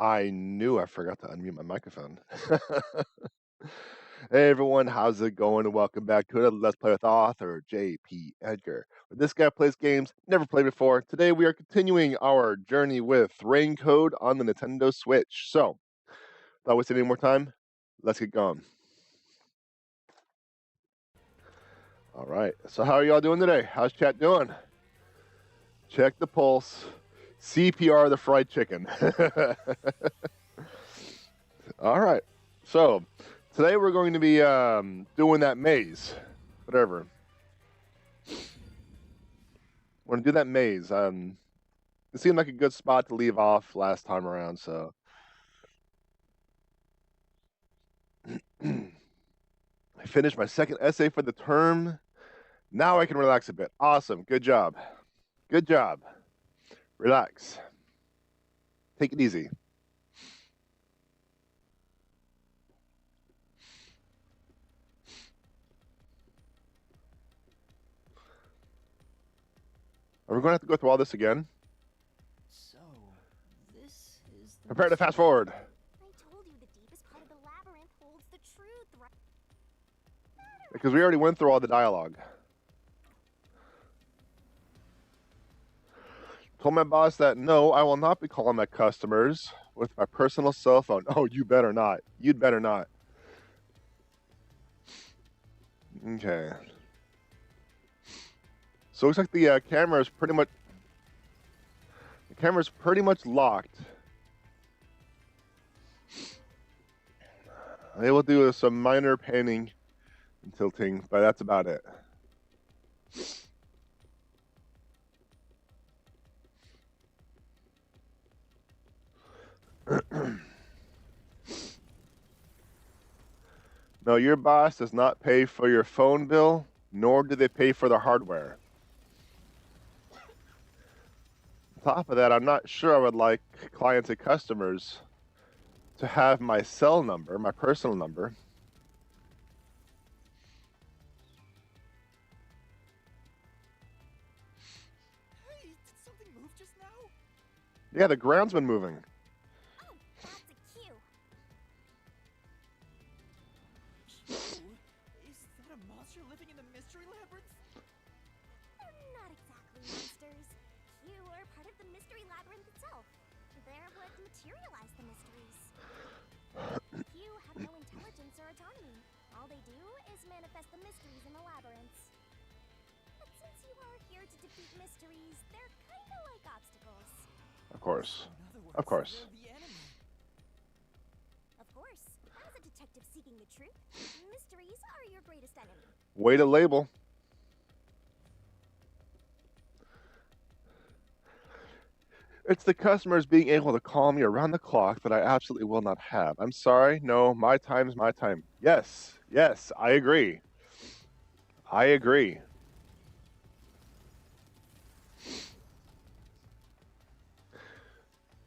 I knew I forgot to unmute my microphone. Hey everyone, how's it going? And welcome back to another Let's Play with author J.P.Edgar. This guy plays games never played before. Today we are continuing our journey with RainCode on the Nintendo Switch. So, without wasting any more time, let's get going. All right. So how are y'all doing today? How's chat doing? Check the pulse. CPR the fried chicken. All right. So today we're going to be doing that maze. Whatever. We're going to do that maze. It seemed like a good spot to leave off last time around, so. I finished my second essay for the term. Now I can relax a bit. Awesome. Good job. Good job. Relax. Take it easy. Are we going to have to go through all this again? So, this is the Prepare to fast forward. I told you the deepest part of the labyrinth holds the truth, right? Because we already went through all the dialogue. Told my boss that no, I will not be calling my customers with my personal cell phone. Oh, you better not. You'd better not. Okay. So it looks like the camera is pretty much locked. I will do some minor panning and tilting, but that's about it. No, your boss does not pay for your phone bill, nor do they pay for the hardware. On top of that, I'm not sure I would like clients and customers to have my cell number, my personal number. Hey, did something move just now? Yeah, the ground's been moving. Oh, that's a cue. Is that a monster living in the Mystery Labyrinth? They're not exactly monsters. You are part of the Mystery Labyrinth itself. They're what materialize the mysteries. You have no intelligence or autonomy. All they do is manifest the mysteries in the labyrinths. But since you are here to defeat mysteries, they're kinda like obstacles. Of course. In other words, Of course. they're the enemy. Of course, as a detective seeking the truth, mysteries are your greatest enemy. Way to label. It's the customers being able to call me around the clock that I absolutely will not have. I'm sorry. No, my time's my time. Yes. Yes, I agree. I agree.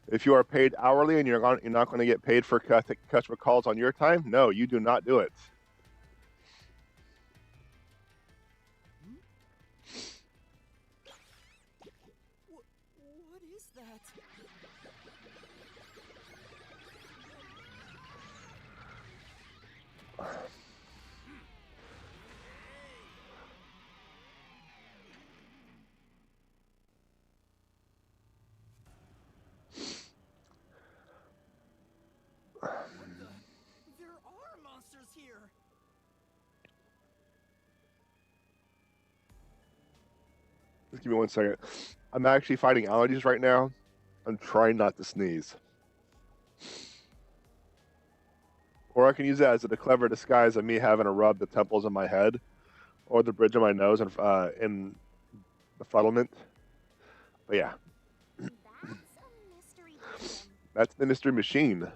If you are paid hourly and you're not going to get paid for customer calls on your time, no, you do not do it. What is that? There are monsters here. Just give me 1 second. I'm actually fighting allergies right now. I'm trying not to sneeze. Or I can use that as a clever disguise of me having to rub the temples of my head or the bridge of my nose and in befuddlement. But yeah, That's a mystery phantom. that's the mystery machine. A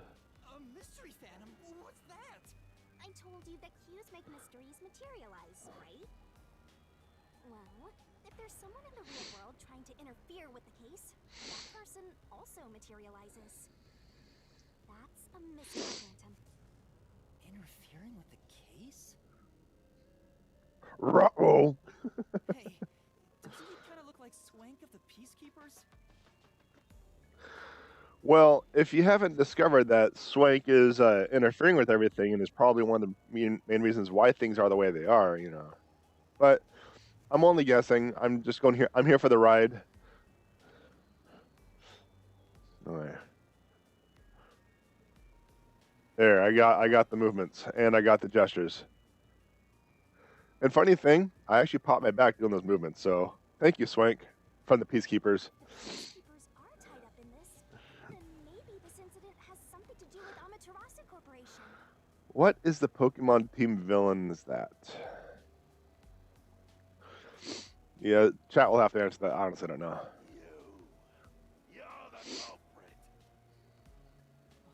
mystery phantom? What's that? I told you that cues make mysteries materialize, right? Well, if there's someone in the real world trying to interfere with the case, that person also materializes. That's a mystery phantom. Interfering with the case? Ruh-oh. Hey, doesn't he kind of look like Swank of the Peacekeepers? Well, if you haven't discovered that Swank is interfering with everything and is probably one of the main reasons why things are the way they are, you know. But I'm only guessing. I'm just going here. I'm here for the ride. Okay. There, I got the movements and I got the gestures. And funny thing, I actually popped my back doing those movements. So thank you, Swank, from the Peacekeepers. The peacekeepers are tied up in this. Then maybe this incident has something to do with Amaterasu Corporation. What is the Pokemon team villain? Is that? Yeah, chat will have to answer that. I honestly don't know. You're the culprit.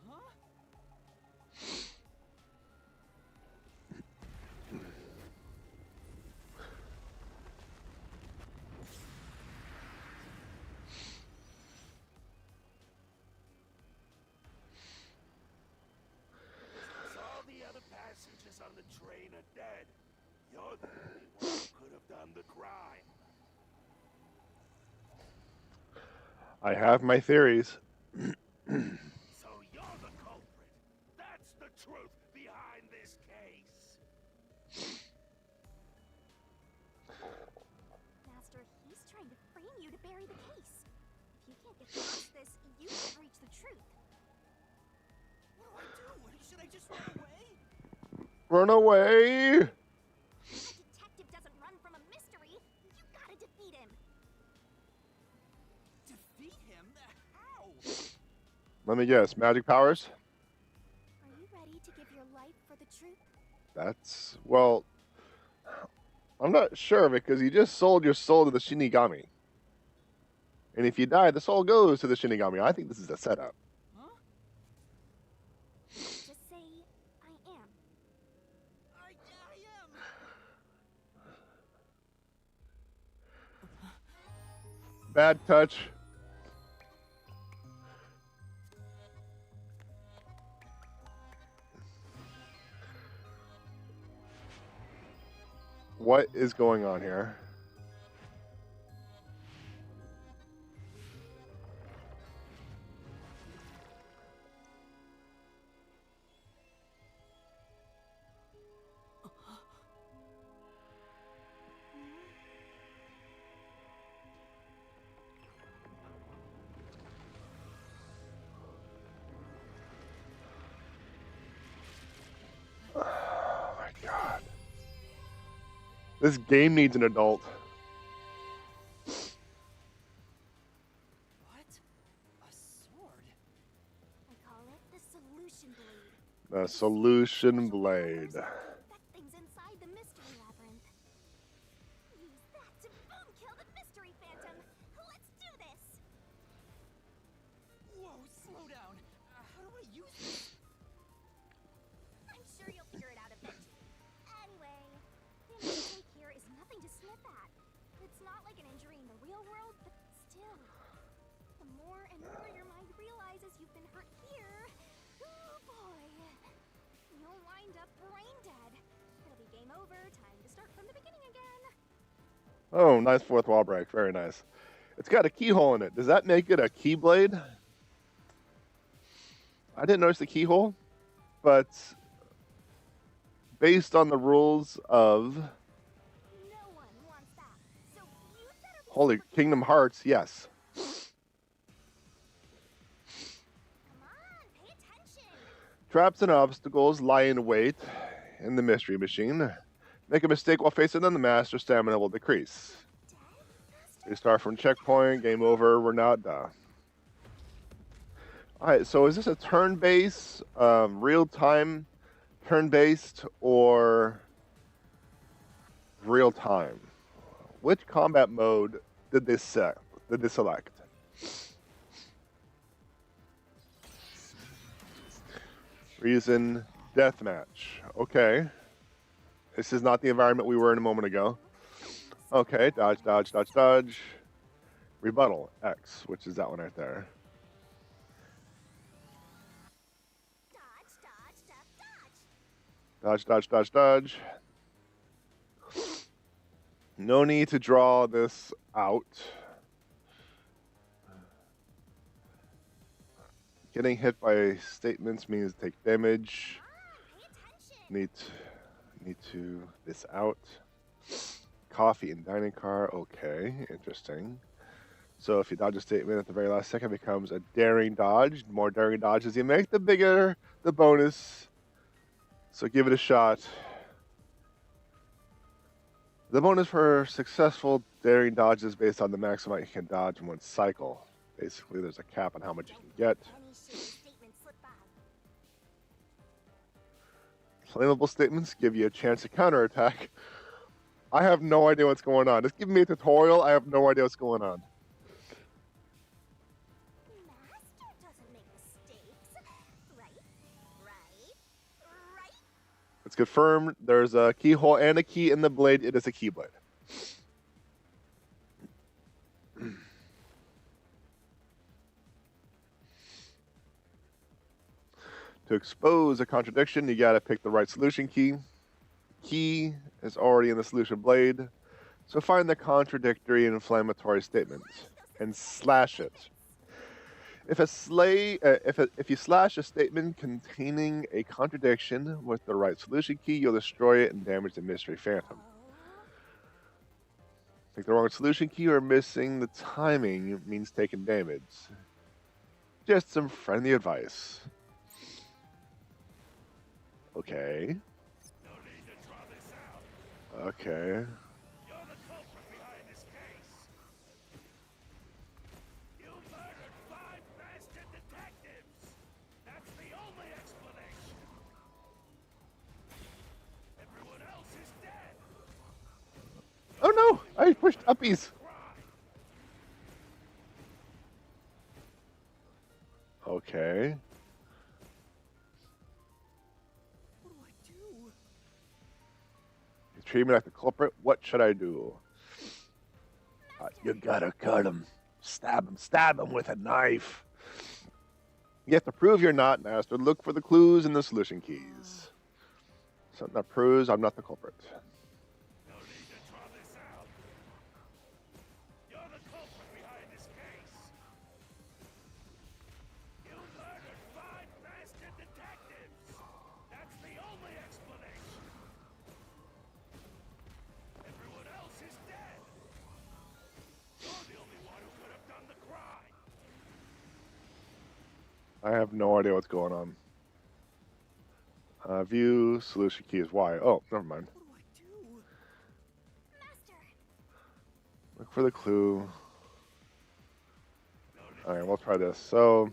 Huh? Since all the other passengers on the train are dead, you're the only one who could have done the crime. I have my theories. So you're the culprit. That's the truth behind this case. Master, he's trying to frame you to bury the case. If you can't get past this, you can't reach the truth. What do I do? Should I just run away? Run away! A detective doesn't run from a mystery. You gotta defeat him. Defeat him? How? Let me guess. Magic powers? Are you ready to give your life for the truth? That's, well, I'm not sure because you just sold your soul to the Shinigami. And if you die, the soul goes to the Shinigami. I think this is a setup. Huh? Just say, I am. I am. Bad touch. What is going on here? Oh my god. This game needs an adult. What? A sword? I call it the solution blade. The solution blade. Infect things inside the Mystery Labyrinth. Use that to boom kill the Mystery Phantom. Let's do this. Whoa, slow down. How do I use this? I'm sure you'll figure it out eventually. Anyway, the mistake here is nothing to sniff at. It's not like an injury in the real world, but still. The more and more your mind realizes you've been hurt here, oh boy, you'll wind up brain dead. It'll be game over, time to start from the beginning again. Oh, nice fourth wall break. Very nice. It's got a keyhole in it. Does that make it a keyblade? I didn't notice the keyhole, but based on the rules of No one wants that. So you better be Holy super Kingdom careful. Hearts, yes. Come on, pay attention. Traps and obstacles lie in wait in the mystery machine. Make a mistake while facing them, the master stamina will decrease. Dead, Master? Restart from checkpoint, game over, we're not done. Alright, so is this a turn-based, real-time turn-based, or real-time? Which combat mode did they select? Reason, deathmatch. Okay. This is not the environment we were in a moment ago. Okay, dodge, dodge, dodge, dodge. Rebuttal, X, which is that one right there. Dodge, dodge, dodge, dodge. Dodge, dodge, dodge, dodge. No need to draw this out. Getting hit by statements means take damage. Come on, pay attention. Need to this out. Coffee in dining car. Okay, interesting. So if you dodge a statement at the very last second, it becomes a daring dodge. The more daring dodges you make, the bigger the bonus. So give it a shot. The bonus for successful daring dodge is based on the maximum you can dodge in one cycle. Basically, there's a cap on how much you can get. Any shady statement slip by. Flammable statements give you a chance to counterattack. I have no idea what's going on. It's giving me a tutorial. I have no idea what's going on. Master doesn't make mistakes. Right? It's confirmed. There's a keyhole and a key in the blade. It is a keyblade. To expose a contradiction, you gotta pick the right solution key. Key is already in the solution blade, so find the contradictory and inflammatory statement and slash it. If you slash a statement containing a contradiction with the right solution key, you'll destroy it and damage the mystery phantom. Take the wrong solution key or missing the timing means taking damage. Just some friendly advice. Okay. No need to draw this out. Okay. You're the culprit behind this case. You murdered 5 master detectives. That's the only explanation. Everyone else is dead. Oh no! I pushed uppies. Okay. What do I do? You treat me like the culprit. What should I do? You gotta cut him. Stab him with a knife. You have to prove you're not master. Look for the clues and the solution keys. Something that proves I'm not the culprit. No need to draw this out. You're the culprit behind this case. You murdered 5 master detectives. That's the only explanation. Everyone else is dead. You're the only one who could have done the crime. I have no idea what's going on. View solution key is Y. Oh, never mind. What do I do? Master. Look for the clue. Alright, we'll try this. So,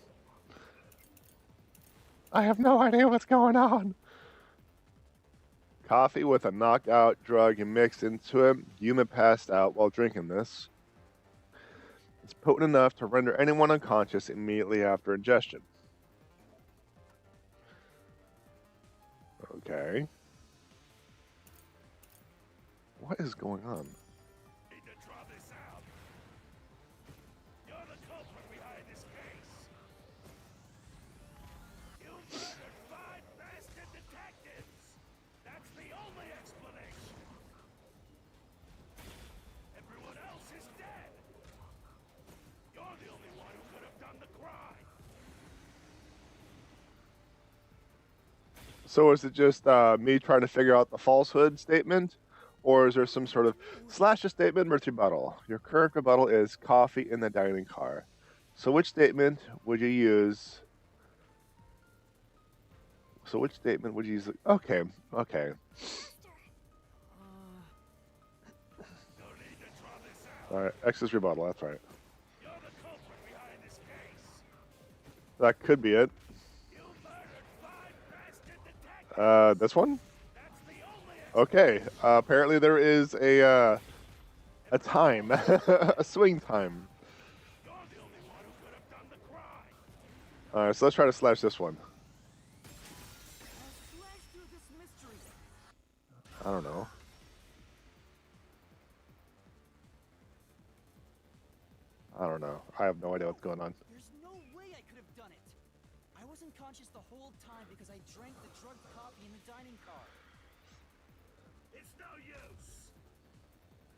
I have no idea what's going on. Coffee with a knockout drug mixed into it. Human passed out while drinking this. It's potent enough to render anyone unconscious immediately after ingestion. Okay. What is going on? Need to draw this out. You're the culprit behind this case. You murdered 5 master detectives. That's the only explanation. Everyone else is dead. You're the only one who could have done the crime. So is it just me trying to figure out the falsehood statement? Or is there some sort of slash a statement versus rebuttal? Your current rebuttal is coffee in the dining car. So which statement would you use? So which statement would you use? Okay, okay. No need to draw this out. All right, X is rebuttal, that's right. You're the culprit behind this case. That could be it. You murdered 5 master detectives. This one? That's the only Okay, apparently there is a time, a swing time. You're the only one who could have done the crime. All right, so let's try to slash this one. Slash through this mystery. I don't know. I don't know. I have no idea what's going on. There's no way I could have done it. I wasn't conscious the whole time because I drank the drugged coffee in the dining car. It's no use.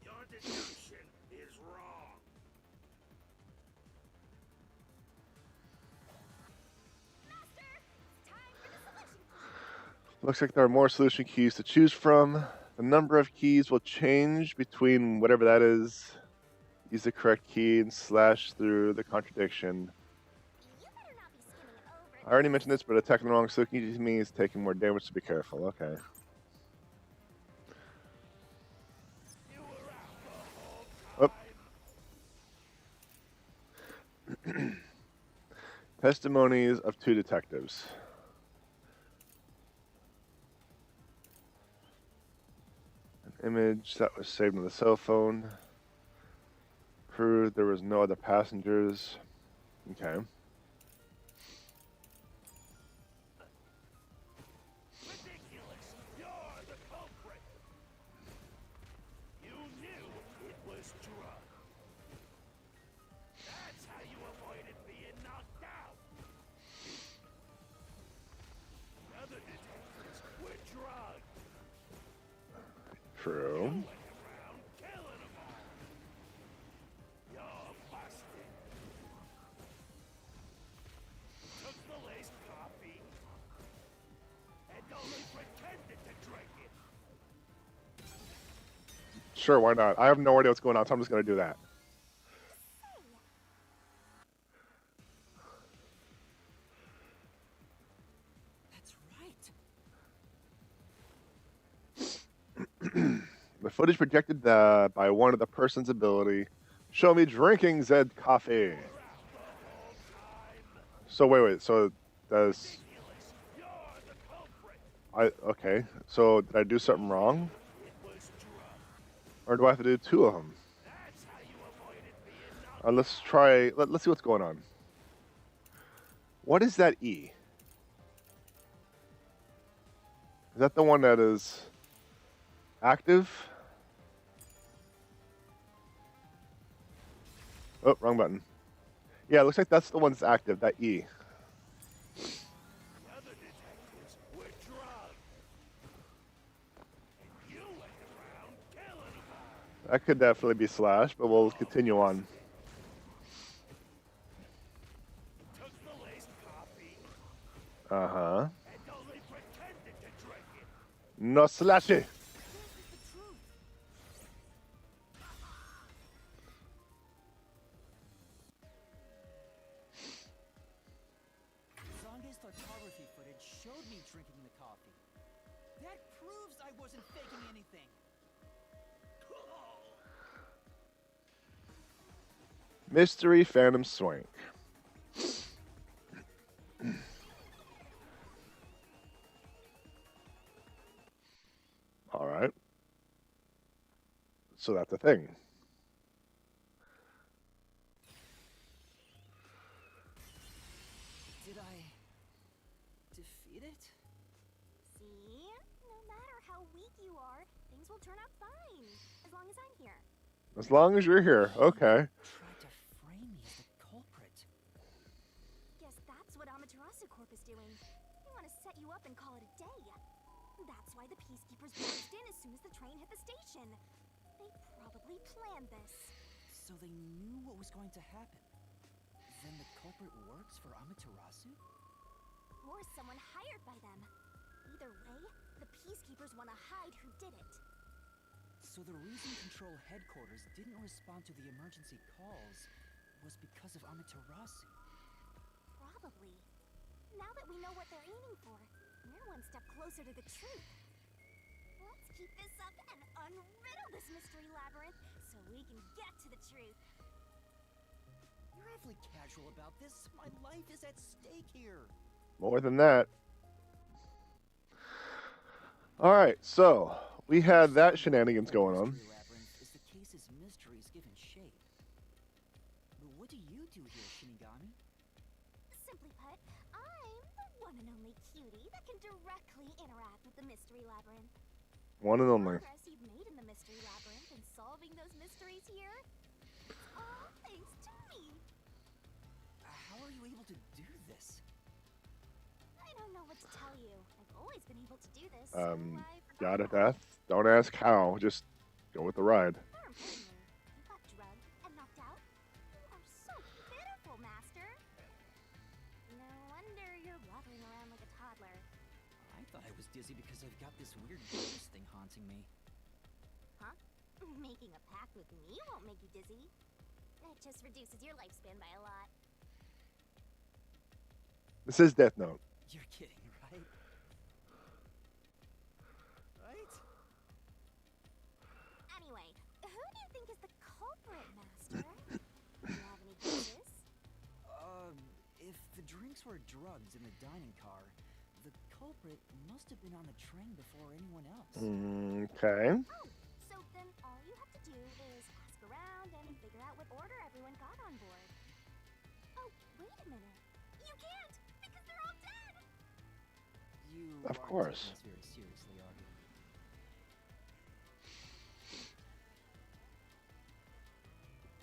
Your deduction is wrong. Looks like there are more solution keys to choose from. The number of keys will change between whatever that is. Use the correct key and slash through the contradiction. You better not be skimming over I already mentioned this, but attacking the wrong solution key means taking more damage, so be careful. Okay. Oh. Testimonies of 2 detectives. An image that was saved on the cell phone. Proved there was no other passengers. Okay. Ridiculous! You're the culprit! You knew it was drug. That's how you avoided being knocked out. The other detectives were drugged. True. Went around killing them all. You're busted. Took the laced coffee and only pretended to drink it. Sure, why not? I have no idea what's going on, so I'm just going to do that. That's right. The footage projected by one of the person's ability. Show me drinking Zed coffee. So wait. So does okay? So did I do something wrong, or do I have to do 2 of them? Let's try. Let's see what's going on. What is that E? Is that the one that is active? Oh, wrong button. Yeah, it looks like that's the one that's active, that E. That could definitely be slash, but we'll continue on. Uh-huh. No slashy. Zonge's photography footage showed me drinking the coffee. That proves I wasn't faking anything. Mystery Phantom Swank. All right. So that's a thing. Did I defeat it? See? No matter how weak you are, things will turn out fine. As long as I'm here. As long as you're here. Okay. Tried to frame me as the culprit. Guess that's what Amaterasu Corp is doing. They want to set you up and call it a day. That's why the peacekeepers barged in as soon as the train hit the station. They probably planned this. So they knew what was going to happen. Then the culprit works for Amaterasu? Or someone hired by them. Either way, the peacekeepers want to hide who did it. So the reason Control Headquarters didn't respond to the emergency calls was because of Amaterasu. Probably. Now that we know what they're aiming for, we're one step closer to the truth. Let's keep this up and unriddle this mystery labyrinth so we can get to the truth. You're awfully casual about this. My life is at stake here. More than that. All right, so we had that shenanigans going on. Mystery Labyrinth is the case's mysteries given shape. But what do you do here, Shinigami? Simply put, I'm the one and only cutie that can directly interact with the mystery labyrinth. One and only. The progress you've made in the mystery labyrinth and solving those mysteries here, it's all thanks to me. How are you able to do this? I don't know what to tell you. I've always been able to do this. So I Got forgot it, how. Death. Don't ask how. Just go with the ride. More importantly, you got drugged and knocked out. You are so pitiful, Master. No wonder you're waddling around like a toddler. I thought I was dizzy because I've got this weird ghost thing haunting me. Huh? Making a pact with me won't make you dizzy. It just reduces your lifespan by a lot. This is Death Note. You're kidding, right? Right? Anyway, who do you think is the culprit, Master? Do you have any guesses? If the drinks were drugs in the dining car, the culprit must have been on the train before anyone else. Okay. Oh, so then all you have to do is ask around and figure out what order everyone got on board. Oh, wait a minute. You can't, because they're all dead! You Of aren't course. taking this very seriously, are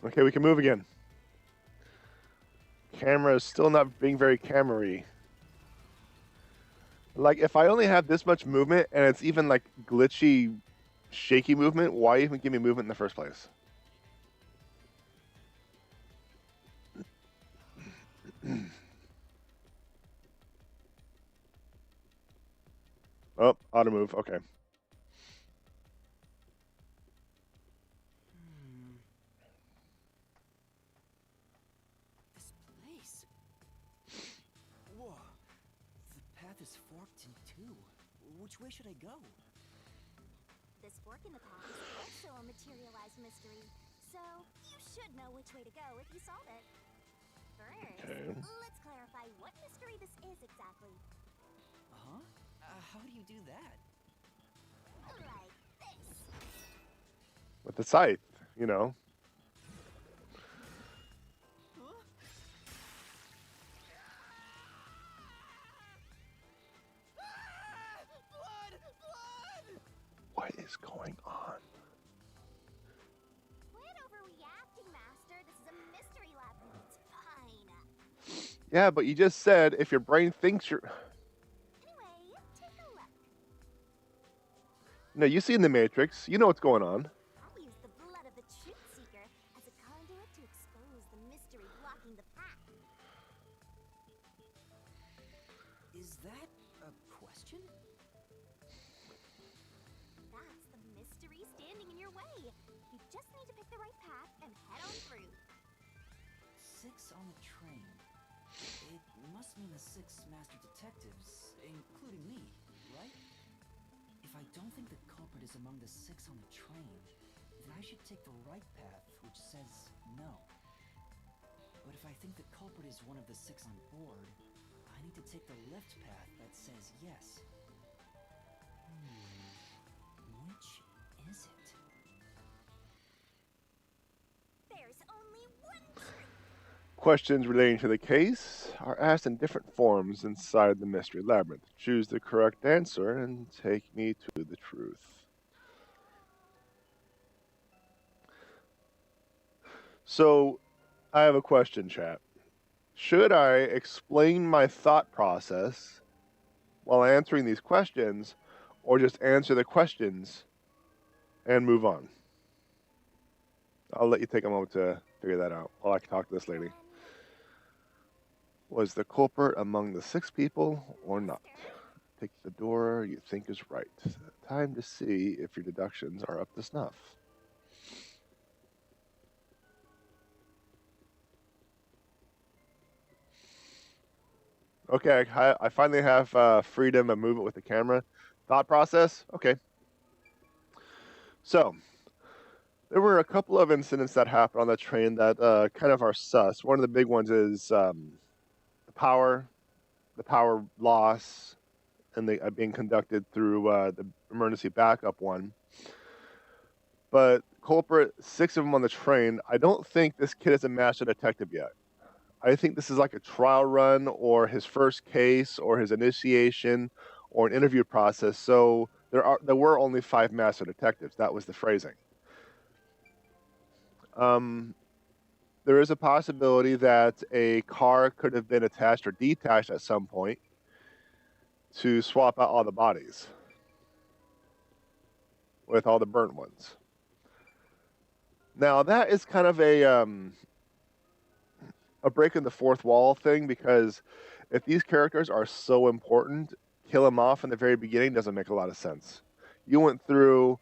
you? Okay, we can move again. Camera is still not being very camera-y. Like, if I only have this much movement and it's even like glitchy, shaky movement, why even give me movement in the first place? Oh, auto move. Okay. This place. Whoa. The path is forked in two. Which way should I go? This fork in the path is also a materialized mystery, so you should know which way to go if you solve it. First, Okay. let's clarify what mystery this is exactly. Huh? How do you do that? Like this. With the scythe, you know. Huh? Blood! Blood! What is going on? Quit overreacting, Master. This is a mystery labyrinth. It's fine. Yeah, but you just said if your brain thinks you're... Anyway, take a look. No, you see in the Matrix. You know what's going on. I'll use the blood of the truth seeker as a conduit to expose the mystery blocking the path. Is that a question? That's the mystery standing in your way. You just need to pick the right path and head on through. 6 on the train. It must mean the 6 master detectives, including me, right? If I don't think the culprit is among the 6 on the train, then I should take the right path, which says no. But if I think the culprit is one of the 6 on board, I need to take the left path that says yes. Which is it? There's only one truth. Questions relating to the case are asked in different forms inside the Mystery Labyrinth. Choose the correct answer and take me to the truth. So, I have a question, chat. Should I explain my thought process while answering these questions, or just answer the questions and move on? I'll let you take a moment to figure that out while I talk to this lady. Was the culprit among the 6 people or not? Take the door you think is right. Time to see if your deductions are up to snuff. Okay, I finally have freedom of movement with the camera. Thought process? Okay. So, there were a couple of incidents that happened on the train that kind of are sus. One of the big ones is the power loss, and they being conducted through the emergency backup one. But culprit, 6 of them on the train. I don't think this kid is a master detective yet. I think this is like a trial run or his first case or his initiation or an interview process. So there were only 5 master detectives. That was the phrasing. There is a possibility that a car could have been attached or detached at some point to swap out all the bodies with all the burnt ones. Now that is kind of a break in the fourth wall thing, because if these characters are so important, kill him off in the very beginning doesn't make a lot of sense. You went through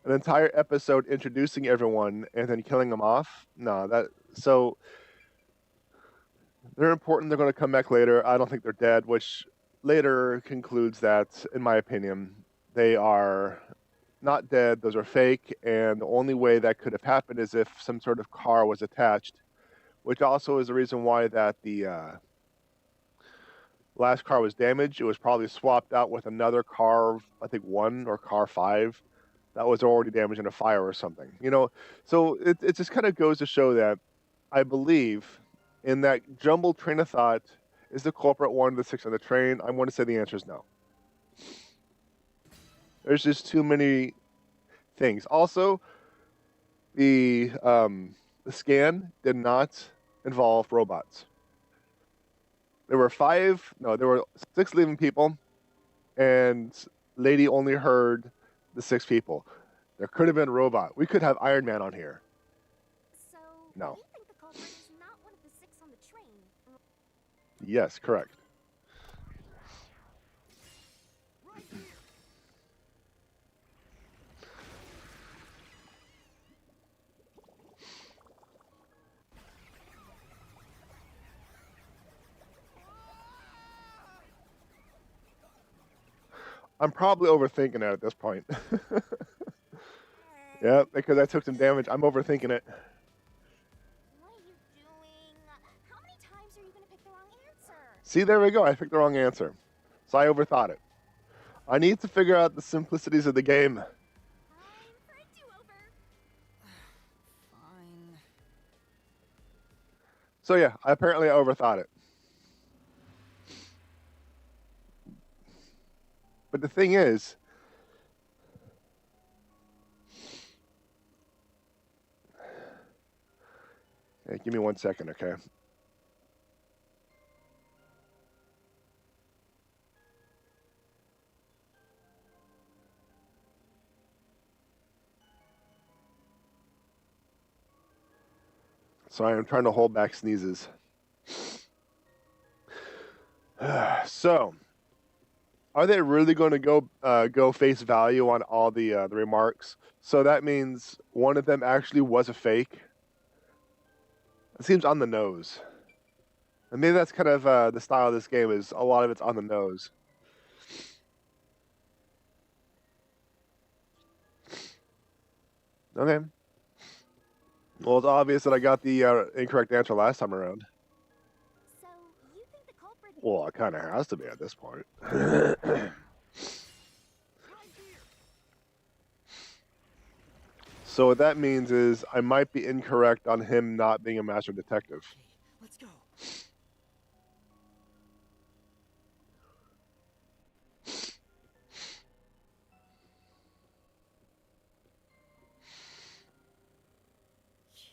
an entire episode introducing everyone and then killing them off. No, so they're important. They're going to come back later. I don't think they're dead, which later concludes that, in my opinion, they are not dead. Those are fake, and the only way that could have happened is if some sort of car was attached, which also is the reason why that the last car was damaged. It was probably swapped out with another car, I think 1 or car 5, that was already damaged in a fire or something. So it just kind of goes to show that I believe in that jumbled train of thought. Is the culprit one of the 6 on the train? I'm going to say the answer is no. There's just too many things. Also, the scan did not involve robots. There were 6 living people, and Lady only heard the 6 people. There could have been a robot. We could have Iron Man on here. So, No. you think the culprit is not one of the 6 on the train? Yes, correct. Right here. I'm probably overthinking it at this point. Yeah, because I took some damage. I'm overthinking it. What are you doing? How many times are you going to pick the wrong answer? See, there we go. I picked the wrong answer. So I overthought it. I need to figure out the simplicities of the game. Time for a do-over. Fine. So yeah, apparently I overthought it. But the thing is, hey, give me 1 second, okay? Sorry, I'm trying to hold back sneezes. So, are they really going to go face value on all the remarks? So that means one of them actually was a fake. It seems on the nose. And maybe that's kind of the style of this game, is a lot of it's on the nose. Okay. Well, it's obvious that I got the incorrect answer last time around. So, you think the culprit... Well, it kind of has to be at this point. Right here. So what that means is I might be incorrect on him not being a master detective. Okay, let's go.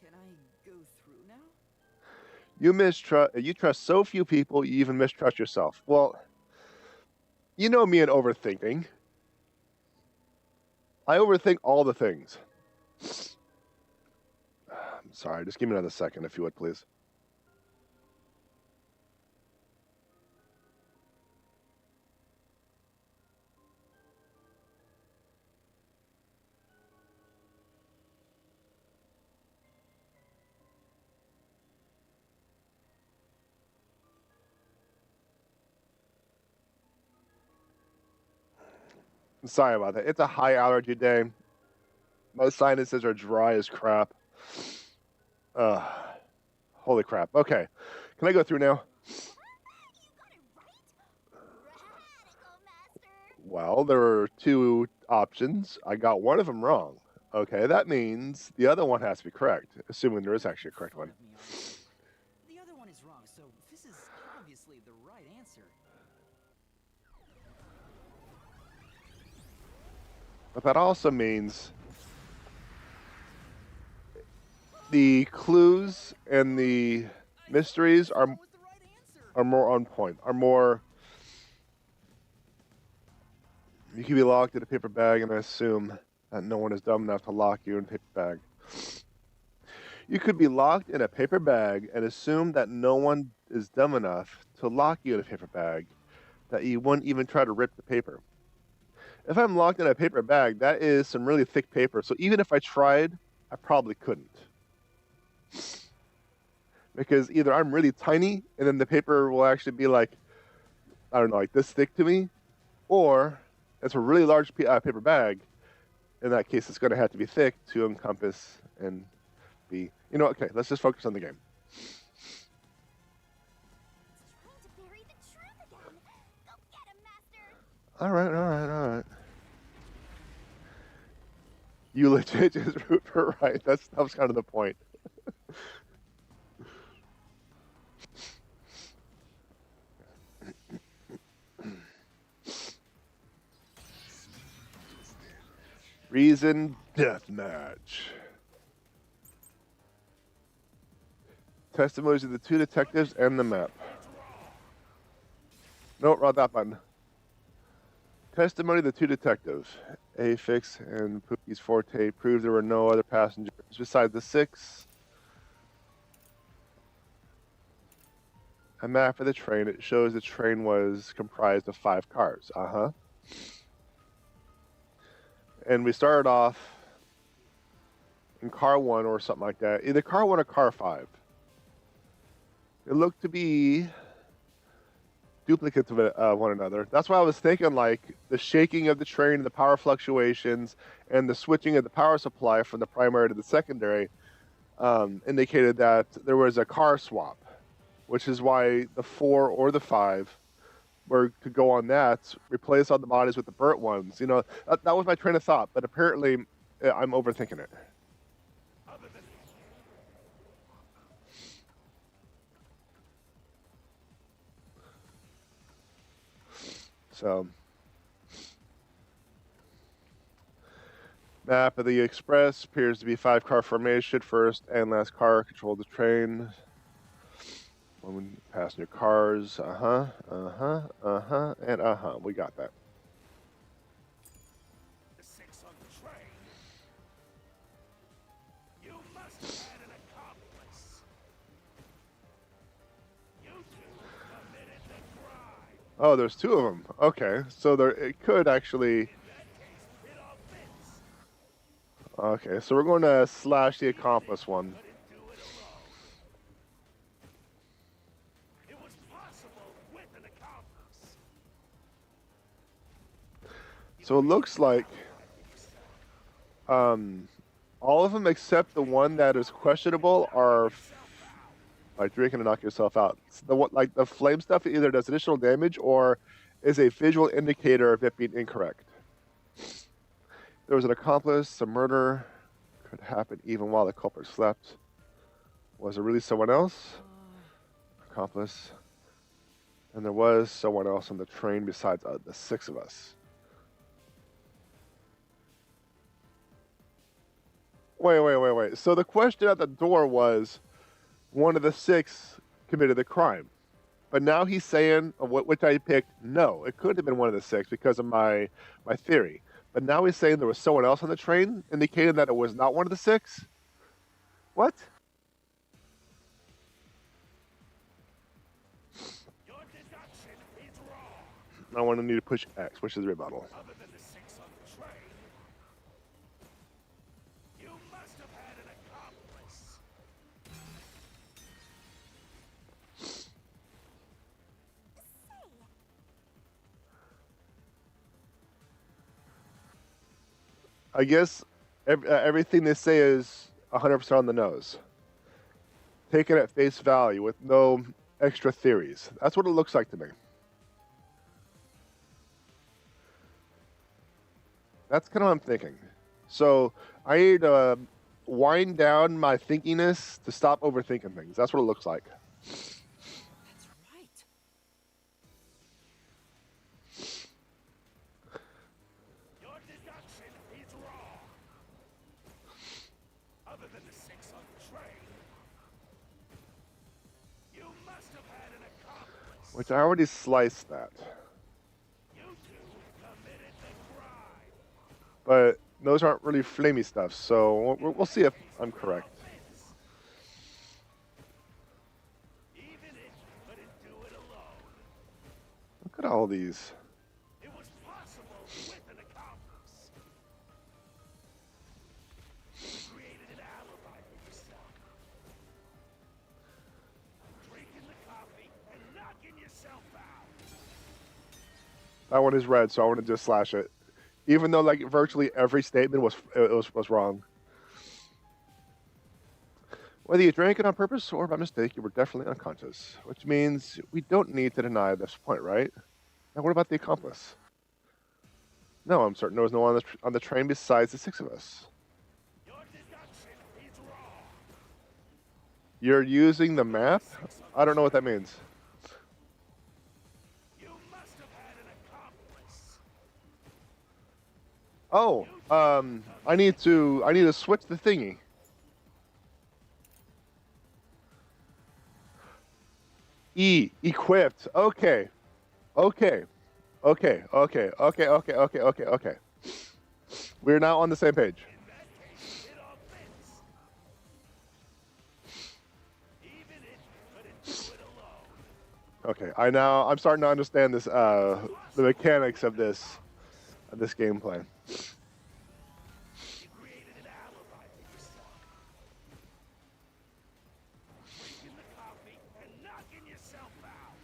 Can I go through now? You trust so few people, you even mistrust yourself. Well, you know me and overthinking. I overthink all the things. I'm sorry, just give me another second, if you would, please. I'm sorry about that. It's a high allergy day. My sinuses are dry as crap. Holy crap. Okay. Can I go through now? You got it right? Radical, Master. Well, there were 2 options. I got one of them wrong. Okay, that means the other one has to be correct, assuming there is actually a correct one. Fun of me, aren't you? The other one is wrong, so this is obviously the right answer. But that also means the clues and the mysteries What was the right answer? are more on point, are more... You can be locked in a paper bag, and I assume that no one is dumb enough to lock you in a paper bag. You could be locked in a paper bag and assume that no one is dumb enough to lock you in a paper bag. that you wouldn't even try to rip the paper. If I'm locked in a paper bag, that is some really thick paper. So even if I tried, I probably couldn't. Because either I'm really tiny and then the paper will actually be like, I don't know, like this thick to me, or it's a really large paper bag. In that case, it's going to have to be thick to encompass and be, okay, let's just focus on the game. Trying to bury the truth again. Go get him, Master. All right. You legit just root for right. That was kind of the point. Reason deathmatch. Testimonies of the two detectives and the map. No, wrong that button. Testimony of the two detectives. Afix and Pookie's Forte proved there were no other passengers besides the 6. A map of the train. It shows the train was comprised of 5 cars. And we started off in car 1 or something like that. Either car 1 or car 5. It looked to be duplicates of one another. That's why I was thinking, like, the shaking of the train and the power fluctuations and the switching of the power supply from the primary to the secondary indicated that there was a car swap, which is why the 4 or the 5 were to go on that, replace all the bodies with the burnt ones. That was my train of thought, but apparently I'm overthinking it. So, map of the express appears to be 5-car formation. First and last car control the train. 1 passenger cars. And we got that. The 6 on the train. You must have had an accomplice. You two committed the crime. Oh, there's 2 of them. Okay, so it could actually. In that case, it all fits. Okay, so we're going to slash the accomplice one. Couldn't do it alone. It was possible with an accomplice. So it looks like all of them except the one that is questionable are like drinking to knock yourself out. The flame stuff either does additional damage or is a visual indicator of it being incorrect. There was an accomplice. A murder could happen even while the culprit slept. Was it really someone else? Accomplice. And there was someone else on the train besides the 6 of us. Wait. So the question at the door was, one of the 6 committed the crime. But now he's saying, which I picked, no, it could have been one of the 6 because of my theory. But now he's saying there was someone else on the train, indicating that it was not one of the 6? What? Your deduction is wrong. I want to need to push X, which is the rebuttal. Other than the 6 on the train, you must have had an accomplice. I guess everything they say is 100% on the nose. Taken at face value with no extra theories. That's what it looks like to me. That's kind of what I'm thinking. So I need to wind down my thinkiness to stop overthinking things. That's what it looks like. That's right. Your deduction is wrong. Other than the 6 on the train, you must have had an accomplice. Which I already sliced that. You two committed the crime. But those aren't really flamey stuff, so we'll see if I'm correct. Even if you couldn't do it alone. Look at all these. It was possible with an accomplice. You created an alibi for yourself. Drinking the coffee and knocking yourself out. That one is red, so I want to just slash it. Even though like virtually every statement was wrong. Whether you drank it on purpose or by mistake, you were definitely unconscious, which means we don't need to deny this point, right? Now, what about the accomplice? No, I'm certain there was no one on the train besides the 6 of us. Your deduction is wrong. You're using the map? I don't know what that means. You must have had an accomplice. Oh, I need to switch the thingy. Equipped. Okay. Okay. We're now on the same page. In that case, it all fits. Even if you couldn't do it alone. Okay, I'm starting to understand this the mechanics of this gameplay. You created an alibi for yourself. Drinking the coffee and knocking yourself out.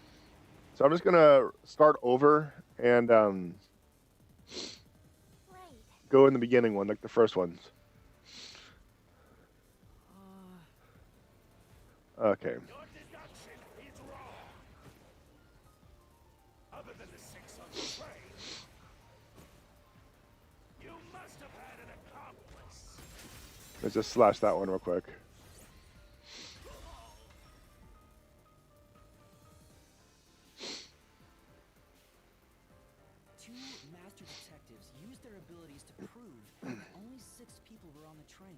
So I'm just gonna start over and Right. go in the beginning one, like the first ones. Okay. Your deduction is wrong. Other than the 6 on the train, you must have had an accomplice. Let's just slash that one real quick. Two master detectives used their abilities to prove that only 6 people were on the train.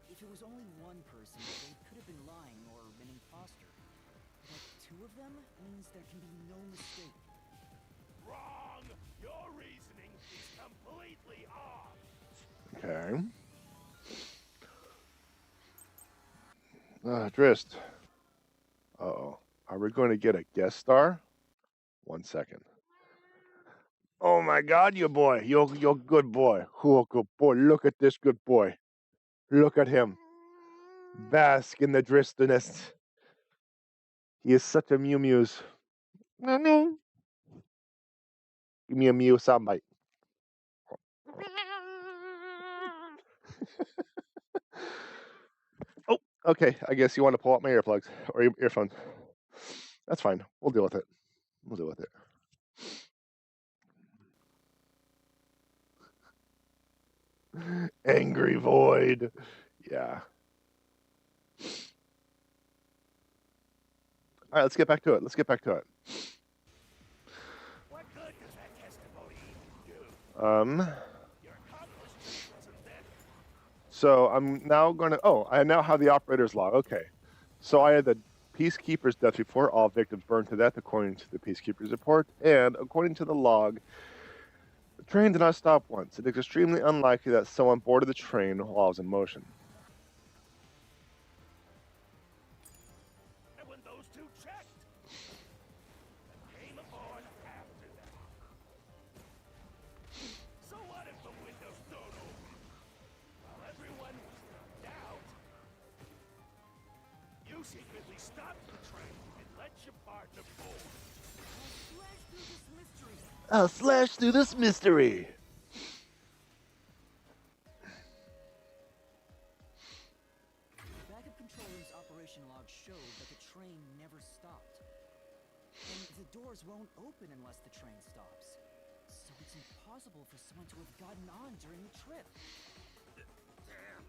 If it was only one person, they could have been lying or an imposter. But 2 of them means there can be no mistake. Wrong. Your reasoning is completely off. Okay. Drist. Uh-oh. Are we going to get a guest star? 1 second. Oh my God, you boy. You're good boy. Oh, good boy. Look at this good boy. Look at him. Bask in the dristiness. He is such a Mew Muse. No. Give me a Mew soundbite. Oh, okay. I guess you want to pull out my earplugs or earphones. That's fine. We'll deal with it. We'll deal with it. Angry Void. Yeah. All right, let's get back to it. What good does that testimony even do? Your accomplice just wasn't there. So I'm now going to, I now have the operator's log. Okay. So I had the Peacekeeper's death report. All victims burned to death according to the Peacekeeper's report. And according to the log, the train did not stop once. It is extremely unlikely that someone boarded the train while it was in motion. And when those 2 checked, and came aboard after that. So what if the windows don't open? While everyone was knocked out, you secretly stopped the train and let your partner board. I'll slash through this mystery. The backup control room's operation log showed that the train never stopped. And the doors won't open unless the train stops. So it's impossible for someone to have gotten on during the trip. Damn.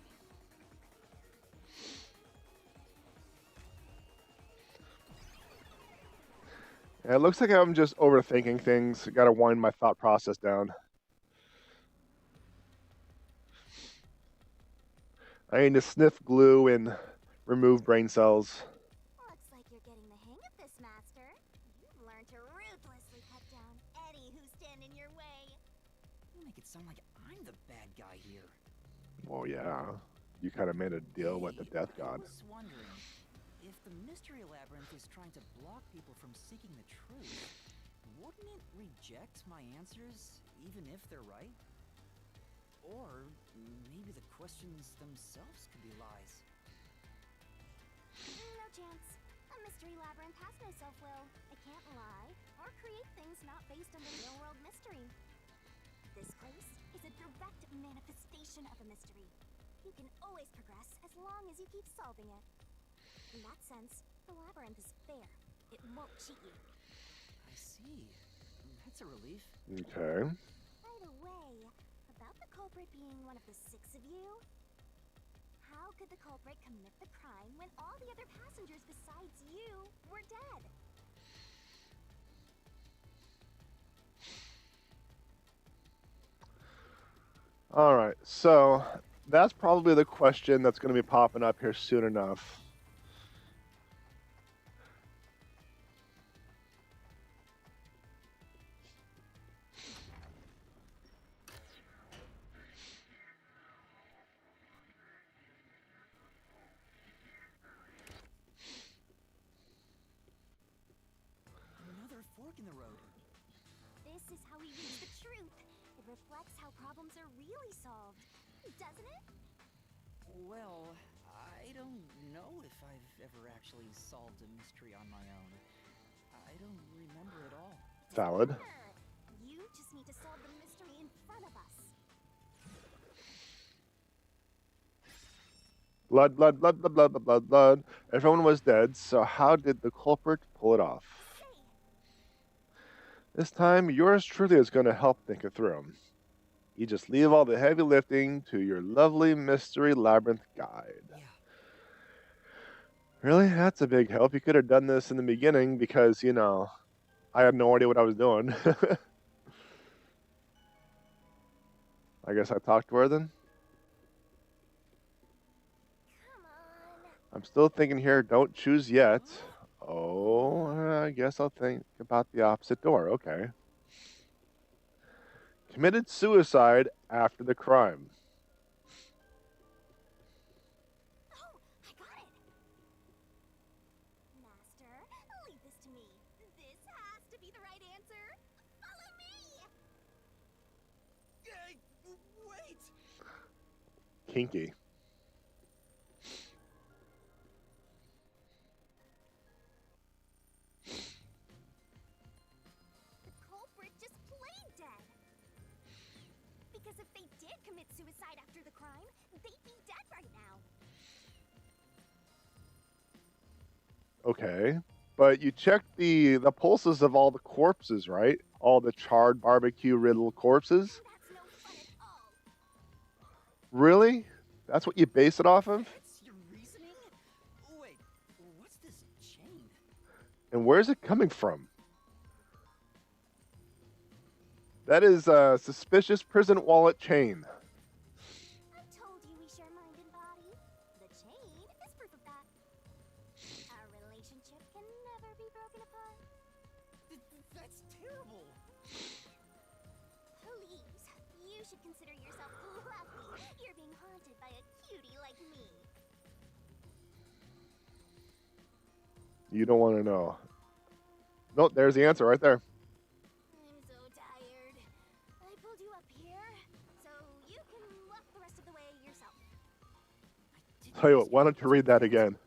Yeah, it looks like I'm just overthinking things. Gotta wind my thought process down. I need to sniff glue and remove brain cells. Looks like you're getting the hang of this, Master. You've learned to ruthlessly cut down any who stand in your way. You make it sound like I'm the bad guy here. Well, yeah. You kind of made a deal with the Death I God. was wondering, if the Mystery Labyrinth is trying to block people from seeking the truth, wouldn't it reject my answers even if they're right? Or maybe the questions themselves could be lies. No chance. A mystery labyrinth has no self-will. It can't lie or create things not based on the real-world mystery. This place is a direct manifestation of a mystery. You can always progress as long as you keep solving it. In that sense, the labyrinth is fair. It won't cheat you. I see. That's a relief. Okay. By the way, about the culprit being one of the 6 of you, how could the culprit commit the crime when all the other passengers besides you were dead? All right, so that's probably the question that's going to be popping up here soon enough. Another fork in the road. This is how we reach the truth. It reflects how problems are really solved, doesn't it? Well, I don't know if I've ever actually solved a mystery on my own. I don't remember it all. Valid. You just need to solve the mystery in front of us. Blood, blood, blood, blood, blood, blood, blood, blood. Everyone was dead, so how did the culprit pull it off? Say, This time, yours truly is going to help think it through. You just leave all the heavy lifting to your lovely Mystery Labyrinth guide. Yeah. Really? That's a big help. You could have done this in the beginning because, you know, I had no idea what I was doing. I guess I talked to her then. come on. I'm still thinking here, don't choose yet. Oh, I guess I'll think about the opposite door. Okay. Committed suicide after the crime. Oh, I got it. Master, leave this to me. This has to be the right answer. Follow me. Hey, wait! Kinky. The culprit just played dead. Because if they did commit suicide after the crime, they'd be dead right now. Okay. But you checked the pulses of all the corpses, right? All the charred barbecue riddled corpses? That's no fun at all. Really? That's what you base it off of? That's your reasoning? Wait, what's this chain? And where's it coming from? That is a suspicious prison wallet chain. I told you we share mind and body. The chain is proof of that. Our relationship can never be broken apart. That's terrible. Please, you should consider yourself lucky. You're being haunted by a cutie like me. You don't want to know. Nope, there's the answer right there. I'm so tired. I pulled you up here, so you can walk the rest of the way yourself. Tell you what, why don't you read that again?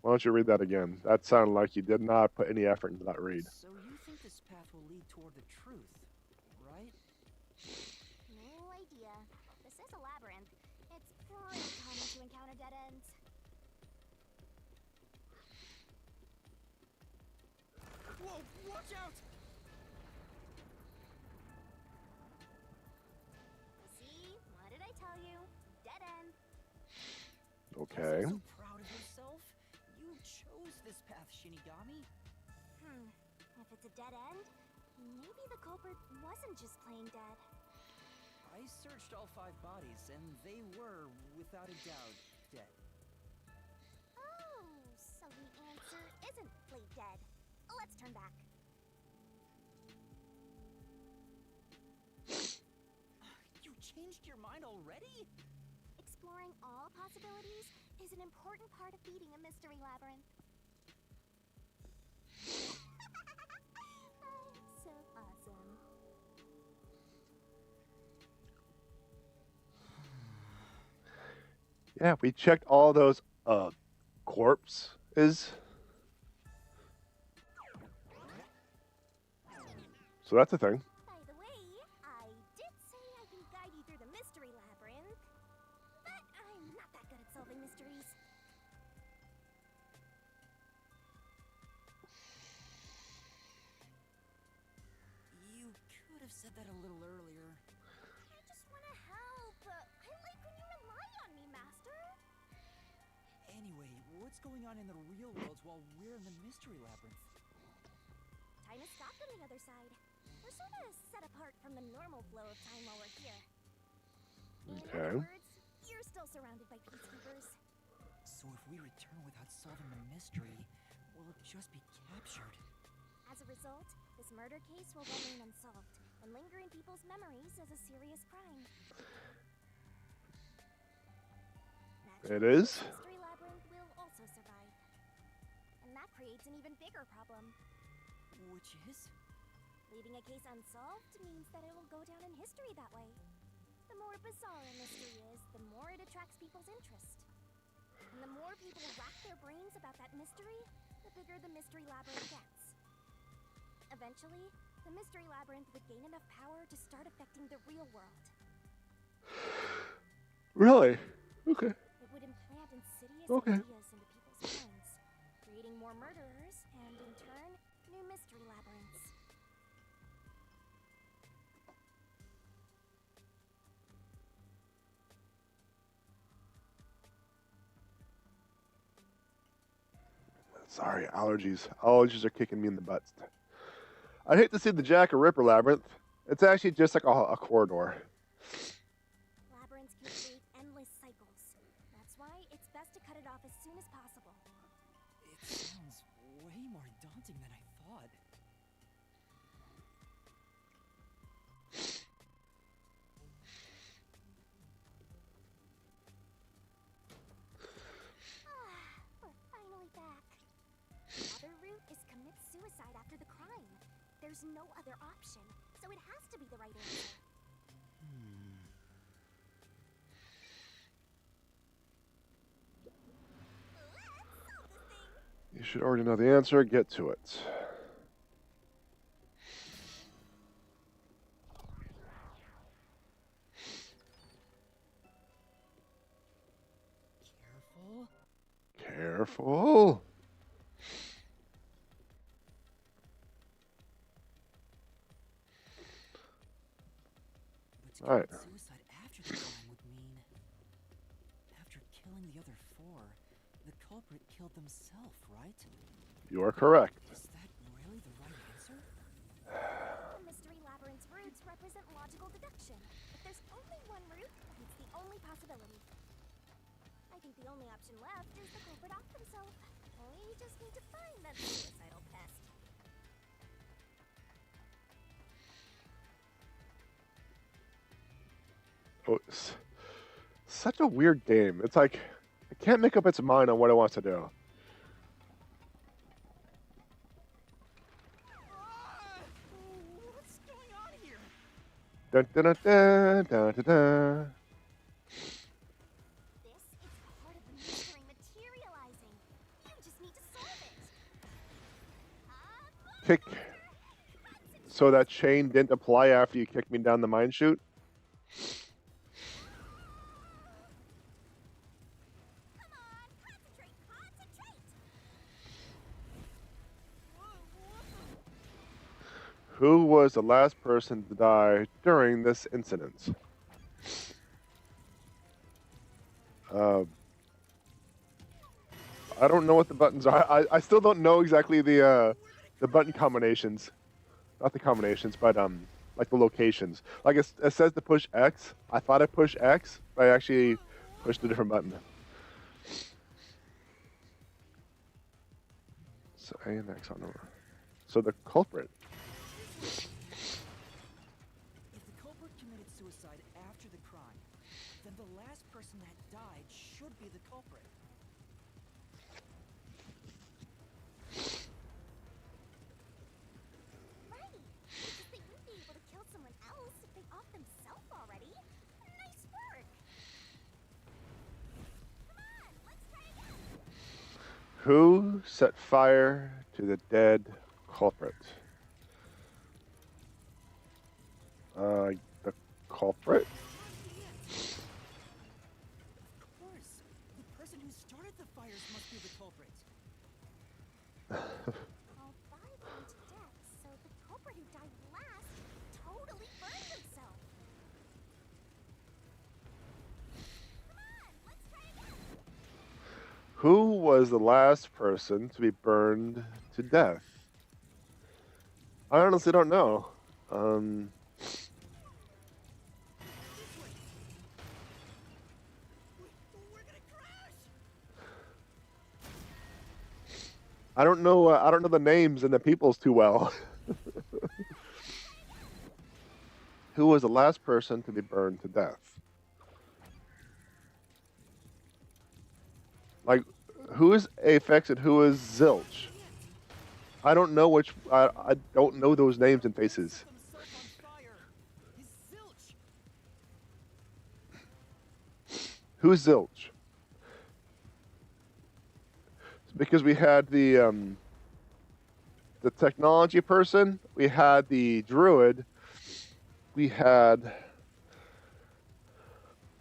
Why don't you read that again? That sounded like you did not put any effort into that read. So you think this path will lead toward the truth, right? No idea. This is a labyrinth. It's pretty common to encounter dead ends. Whoa, watch out! See? What did I tell you? Dead end. Okay. So proud of yourself. You chose this path, Shinigami. If it's a dead end, maybe the culprit wasn't just plain dead. I searched all 5 bodies, and they were, without a doubt, dead. Oh, so the answer isn't played dead. Let's turn back. You changed your mind already? Exploring all possibilities is an important part of beating a mystery labyrinth. Yeah, we checked all those corpses. So that's a thing. By the way, I did say I can guide you through the Mystery Labyrinth, but I'm not that good at solving mysteries. You could have said that a little earlier. I just want to help. I like when you rely on me, Master. Anyway, what's going on in the real world while we're in the Mystery Labyrinth? Time has stopped on the other side. We're sort of set apart from the normal flow of time while we're here. In Okay. other words, you're still surrounded by peacekeepers. So if we return without solving the mystery, we'll just be captured. As a result, this murder case will remain unsolved and linger in people's memories as a serious crime. It Naturally, is. the Mystery Labyrinth will also survive. And that creates an even bigger problem. Which is? Leaving a case unsolved means that it will go down in history that way. The more bizarre a mystery is, the more it attracts people's interest. And the more people rack their brains about that mystery, the bigger the Mystery Labyrinth gets. Eventually, the Mystery Labyrinth would gain enough power to start affecting the real world. Really? Okay. It would implant insidious Okay. ideas into people's minds, creating more murderers and, in turn, new mystery labyrinths. Sorry, allergies. Allergies are kicking me in the butts. I'd hate to see the Jack or Ripper labyrinth. It's actually just like a corridor. Labyrinths can create endless cycles. That's why it's best to cut it off as soon as possible. It sounds way more daunting than I thought. We're finally back. The other route is commit suicide after the crime. There's no other option, so it has to be the right answer. Let's solve this thing! You should already know the answer. Get to it. Careful. Careful. But to Alright. commit suicide after the crime would mean... After killing the other four, the culprit killed themselves, right? You are correct. Is that really the right answer? The Mystery Labyrinth's roots represent logical deduction. If there's only one route, it's the only possibility. I think the only option left is the culprit off himself. We just need to find that suicidal pest. Oh, such a weird game. It's like it can't make up its mind on what it wants to do. What's going on here? Dun, dun, dun, dun, dun, dun, dun. This is part of the mystery materializing. You just need to solve it. Kick. So that chain didn't apply after you kicked me down the mine chute? Come on, concentrate, concentrate! Who was the last person to die during this incident? I don't know what the buttons are. I still don't know exactly the button combinations. Not the combinations, but like the locations. Like it says to push X. I thought I pushed X, but I actually pushed a different button. So A and X on over. So the culprit. If the culprit committed suicide after the crime, then the last person that died should be the culprit. Right. It's just they wouldn't be able to kill someone else if they off themselves already. Nice work. Who set fire to the dead culprit? The culprit? Of course. The person who started the fires must be the culprit. All five burned to death, so the culprit who died last totally burned himself. Come on, let's try again. Who was the last person to be burned to death? I honestly don't know. We're gonna crash! I don't know. I don't know the names and the peoples too well. Who was the last person to be burned to death? Like, who is Aphex and who is Zilch? I don't know which. I don't know those names and faces. Set himself on fire. He's zilch. Who's Zilch? Because we had the technology person, we had the druid, we had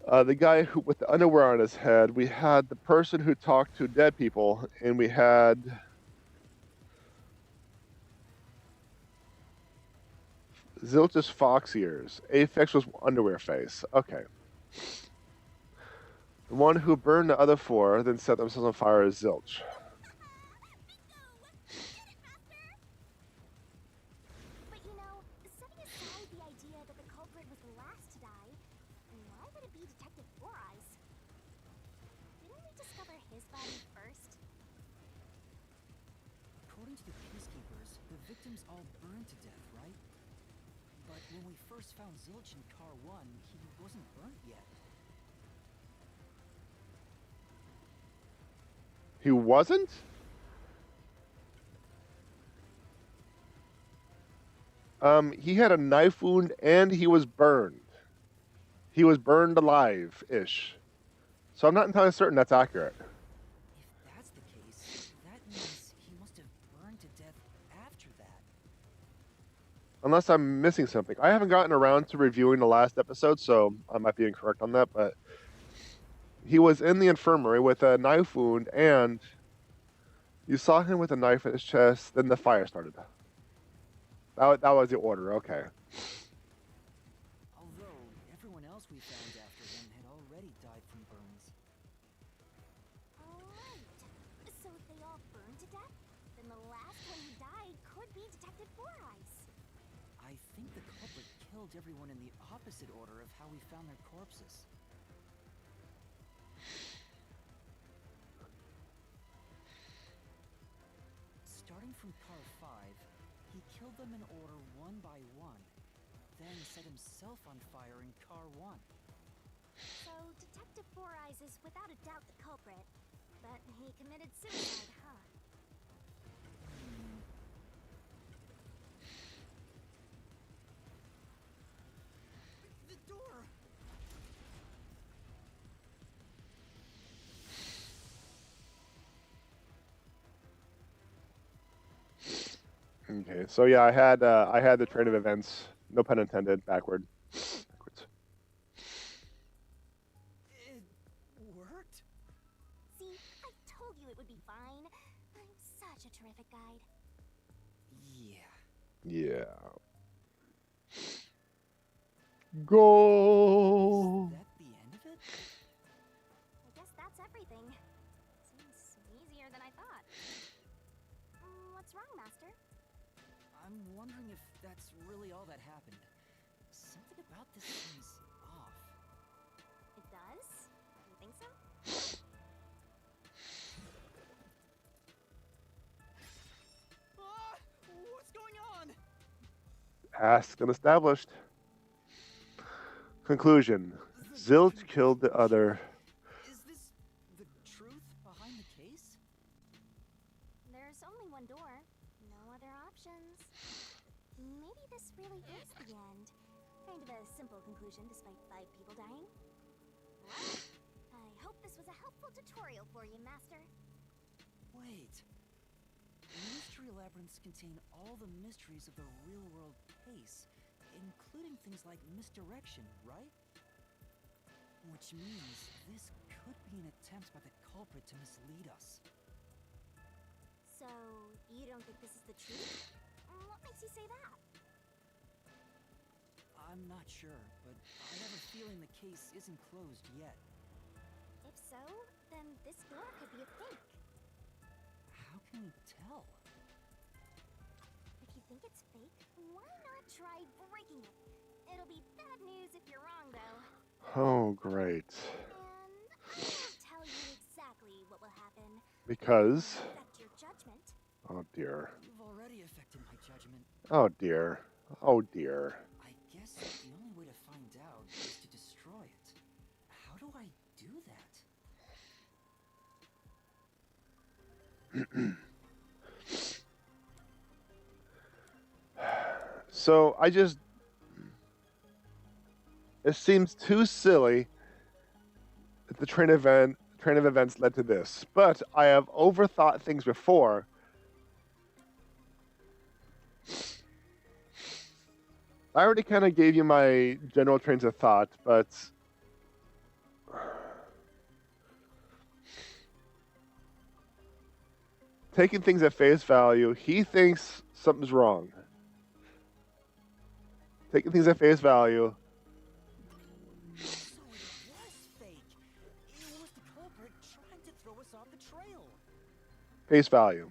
the guy who with the underwear on his head, we had the person who talked to dead people, and we had Zilch's fox ears. Aphex was underwear face. Okay. The one who burned the other four, then set themselves on fire is Zilch. But you know, setting aside the idea that the culprit was the last to die, why would it be Detective Four Eyes? Didn't we discover his body first? According to the peacekeepers, the victims all burned to death, right? But when we first found Zilch in Car 1, he wasn't burnt yet. He wasn't? He had a knife wound and he was burned. He was burned alive-ish. So I'm not entirely certain that's accurate. If that's the case, that means he must have burned to death after that. Unless I'm missing something. I haven't gotten around to reviewing the last episode, so I might be incorrect on that, but he was in the infirmary with a knife wound, and you saw him with a knife in his chest, then the fire started. That was the order, okay. Although, everyone else we found after him had already died from burns. Alright. So if they all burned to death, then the last one who died could be Detective Four Eyes. I think the culprit killed everyone in the opposite order of how we found their corpses. Starting from Car 5, he killed them in order one by one, then set himself on fire in Car 1. So Detective Four Eyes is without a doubt the culprit, but he committed suicide, huh? The door! Okay, so yeah, I had the train of events, no pun intended, backwards. It worked? See, I told you it would be fine. I'm such a terrific guide. Yeah. Yeah. Is Go. that the end of it? I guess that's everything. Seems easier than I thought. What's wrong, Master? I'm wondering if that's really all that happened. Something about this seems off. It does? You think so? Ah! What's going on? Asked and established. Conclusion. Zilch killed the other. Is this the truth behind the case? There's only one door. No other options. Maybe this really is the end. Kind of a simple conclusion despite 5 people dying. Well, I hope this was a helpful tutorial for you, Master. Wait. Mystery Labyrinths contain all the mysteries of the real-world case, including things like misdirection, right? Which means this could be an attempt by the culprit to mislead us. So, you don't think this is the truth? What makes you say that? I'm not sure, but I have a feeling the case isn't closed yet. If so, then this door could be a fake. How can we tell? If you think it's fake, why not try breaking it? It'll be bad news if you're wrong, though. Oh, great. And I won't tell you exactly what will happen. Because... It will affect your judgment. Oh, dear. You've already affected my judgment. Oh, dear. Oh, dear. I guess the only way to find out is to destroy it. How do I do that? So, it seems too silly that the train of events led to this. But I have overthought things before. I already kind of gave you my general trains of thought, but taking things at face value, he thinks something's wrong. Taking things at face value. So it was fake. It was the culprit trying to throw us off the trail. Face value.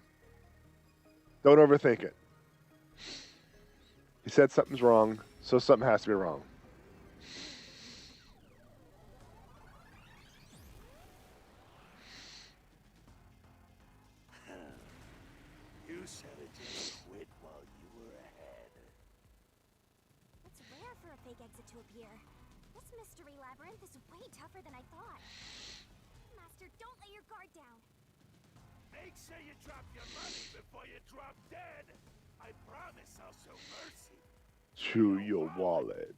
Don't overthink it. He said something's wrong, so something has to be wrong. You should have just quit while you were ahead. It's rare for a fake exit to appear. This mystery labyrinth is way tougher than I thought. Master, don't let your guard down. Make sure you drop your money before you drop dead. I promise I'll show mercy. To your wallet.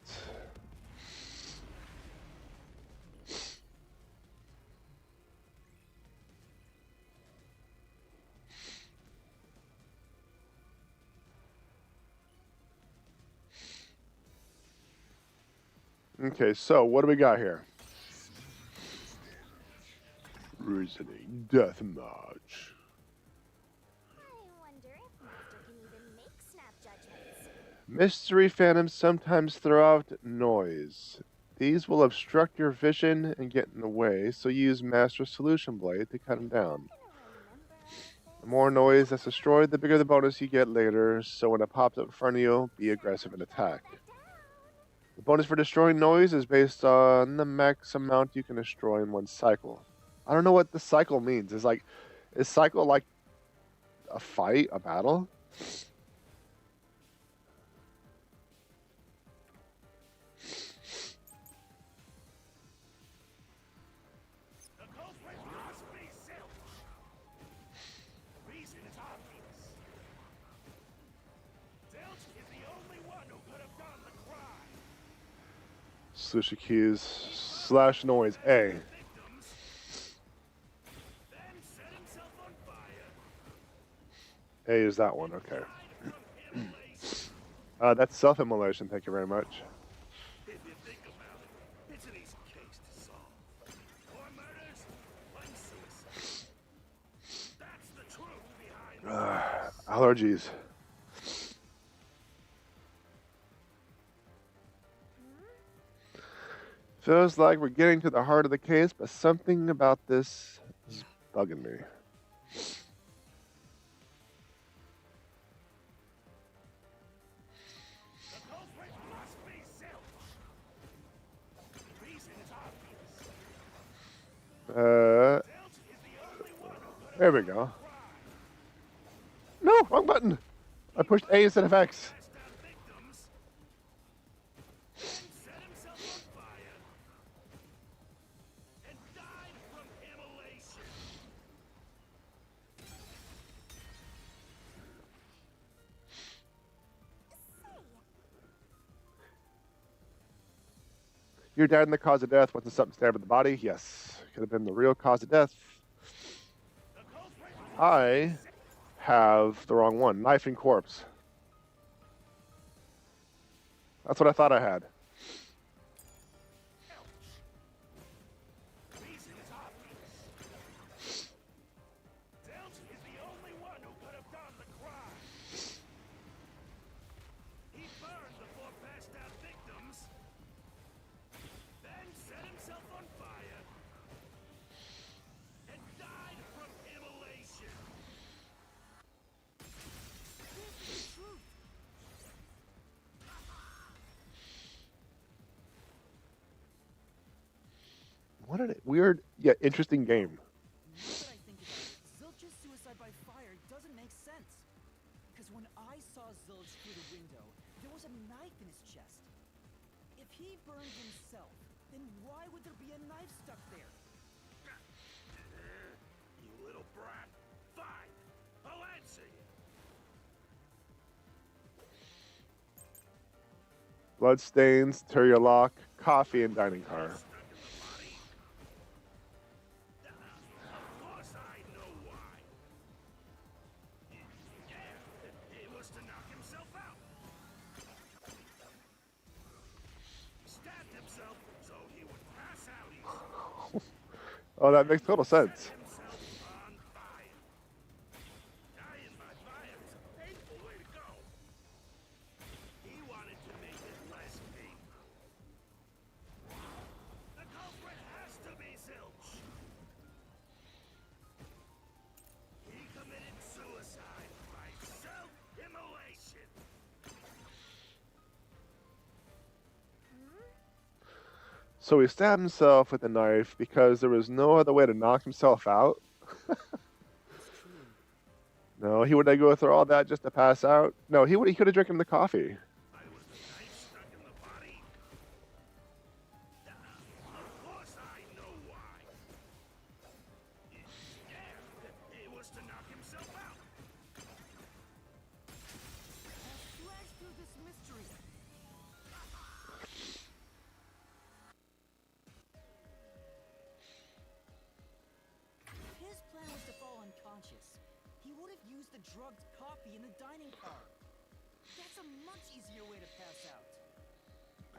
Okay, so what do we got here? Reasoning deathmatch. I wonder if Master can even make snap judgments. Mystery phantoms sometimes throw out noise. These will obstruct your vision and get in the way, so use Master Solution Blade to cut them down. The more noise that's destroyed, the bigger the bonus you get later, so when it pops up in front of you, be aggressive and attack. The bonus for destroying noise is based on the max amount you can destroy in one cycle. I don't know what the cycle means. Is cycle like a fight, a battle? The culprit must be Zilch. Reason is obvious. Zilch is the only one who could have done the crime. Solution keys slash noise A. A is that one, okay. That's self-immolation, thank you very much. If you think about it, it's an easy case to solve. Four murders, one suicide. That's the truth behind this. Allergies. Feels like we're getting to the heart of the case, but something about this is bugging me. There we go. No, wrong button. I pushed A instead of X. Your dad in the cause of death wasn't something stabbed in the body? Yes. Could have been the real cause of death. I have the wrong one. Knife and corpse. That's what I thought I had. Reason is obvious. Zilch is the only one who could have done the crime. He burned the 4 passed out victims, then set himself on fire, and died from immolation. This is the truth. What a weird yet interesting game. Now that I think about it, Zilch's suicide by fire doesn't make sense. Because when I saw Zilch through the window, there was a knife in his chest. If he burned himself, then why would there be a knife stuck there? You little brat. Fine. I'll answer you. Bloodstains, Terrier lock, coffee, and dining car. Stuck in the body. Of course I know why. Yeah, it was to knock himself out. Stabbed himself so he would pass out easily. Oh, that makes total sense. Set himself on fire. Dying by fire is a painful way to go. He wanted to make it less painful. The culprit has to be Zilch. He committed suicide by self-immolation. So he stabbed himself with a knife because there was no other way to knock himself out. It's true. No, he would go through all that just to pass out. No, he could have drinking the coffee. Why was the knife stuck in the body? Of course I know why. Yeah, it was to knock himself out. I'll slash through this mystery. His plan was to fall unconscious. He would have used the drugged coffee in the dining car. That's a much easier way to pass out.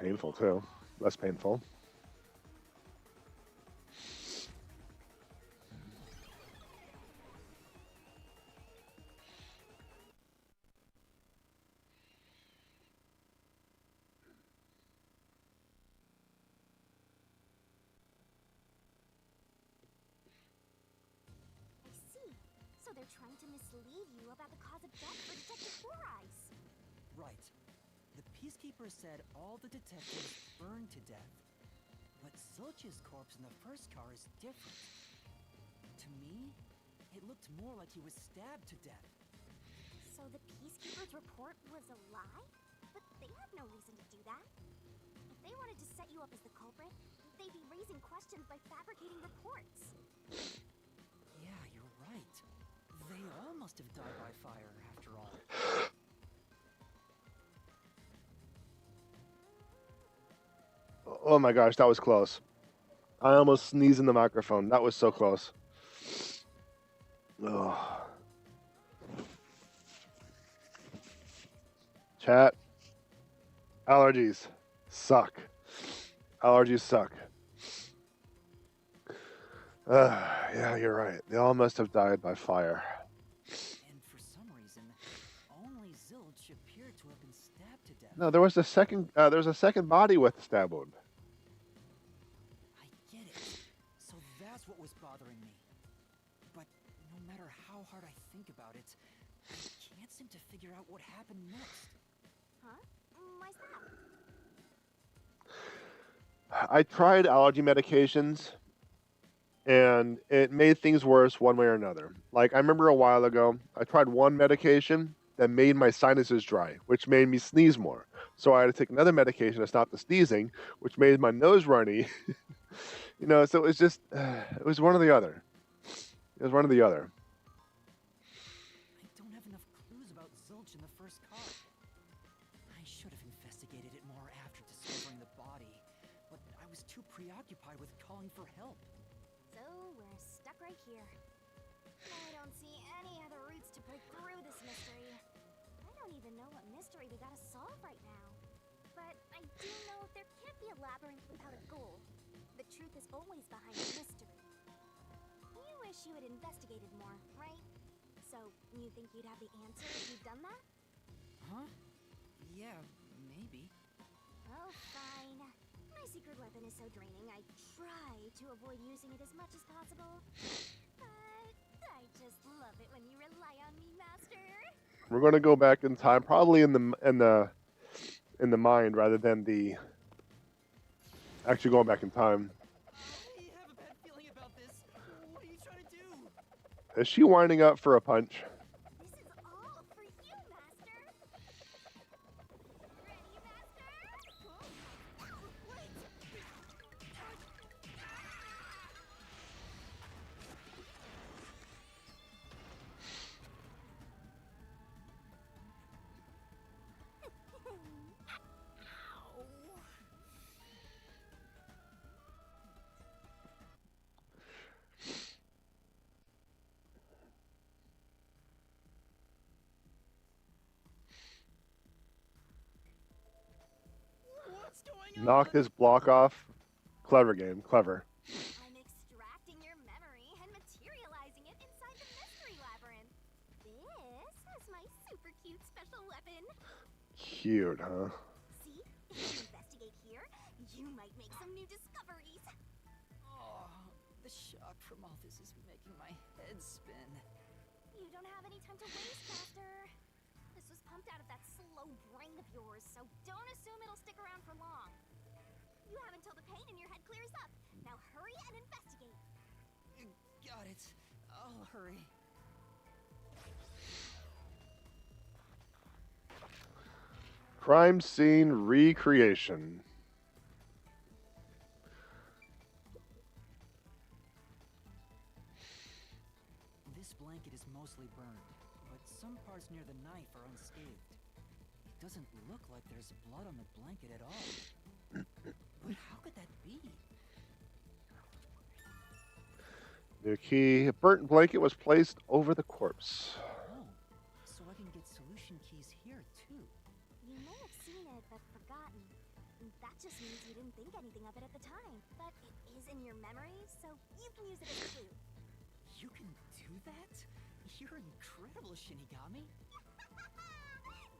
Painful too. Less painful. I see. So they're trying to mislead you about the cause of death for Detective Four Eyes. Right. The Peacekeeper said all the detectives burned to death. But Zilch's corpse in the first car is different. To me, it looked more like he was stabbed to death. So the Peacekeeper's report was a lie? But they have no reason to do that. If they wanted to set you up as the culprit, they'd be raising questions by fabricating reports. Yeah, you're right. They all must have died by fire, after all. Oh my gosh, that was close. I almost sneezed in the microphone. That was so close. Ugh. Chat. Allergies suck. Allergies suck. Yeah, you're right. They all must have died by fire. And for some reason, only Zilch appeared to have been stabbed to death. No, there was a second. There was a second body with the stab wound. I get it. So that's what was bothering me. But no matter how hard I think about it, I can't seem to figure out what happened next. Huh? Why's that? I tried allergy medications, and it made things worse one way or another. Like, I remember a while ago, I tried one medication that made my sinuses dry, which made me sneeze more. So I had to take another medication to stop the sneezing, which made my nose runny. You know, so it was just, it was one or the other. It was one or the other. I don't have enough clues about Zilch in the first car. I should have investigated it more after discovering the body, but I was too preoccupied with calling for help. So we're stuck right here. I don't see any other routes to break through this mystery. I don't even know what mystery we gotta solve right now. But I do know there can't be a labyrinth without a goal. The truth is always behind the mystery. You wish you had investigated more, right? So, you think you'd have the answer if you'd done that? Huh? Yeah, maybe. Oh, fine. My secret weapon is so draining, I try to avoid using it as much as possible. But I just love it when you rely on me, Master. We're going to go back in time, probably in the mind rather than the actually going back in time. I have a bad feeling about this. What are you trying to do? Is she winding up for a punch? This is all for you, Master. Ready, Master? Wait! What's going Knocked on? his block off. Clever game, clever. I'm extracting your memory and materializing it inside the Mystery Labyrinth. This is my super cute special weapon. Cute, huh? See? If you investigate here, you might make some new discoveries. Oh, the shock from all this is making my head spin. You don't have any time to waste, Master. This was pumped out of that slow brain of yours, so don't assume it'll stick around for long. You have until the pain in your head clears up. Now hurry and investigate. Got it. I'll hurry. Crime scene recreation. This blanket is mostly burned, but some parts near the knife are unscathed. It doesn't look like there's blood on the blanket at all. But how could that be? New key. A burnt blanket was placed over the corpse. Oh, so I can get solution keys here too. You may have seen it, but forgotten. That just means you didn't think anything of it at the time. But it is in your memory, so you can use it as a clue. You can do that? You're incredible, Shinigami.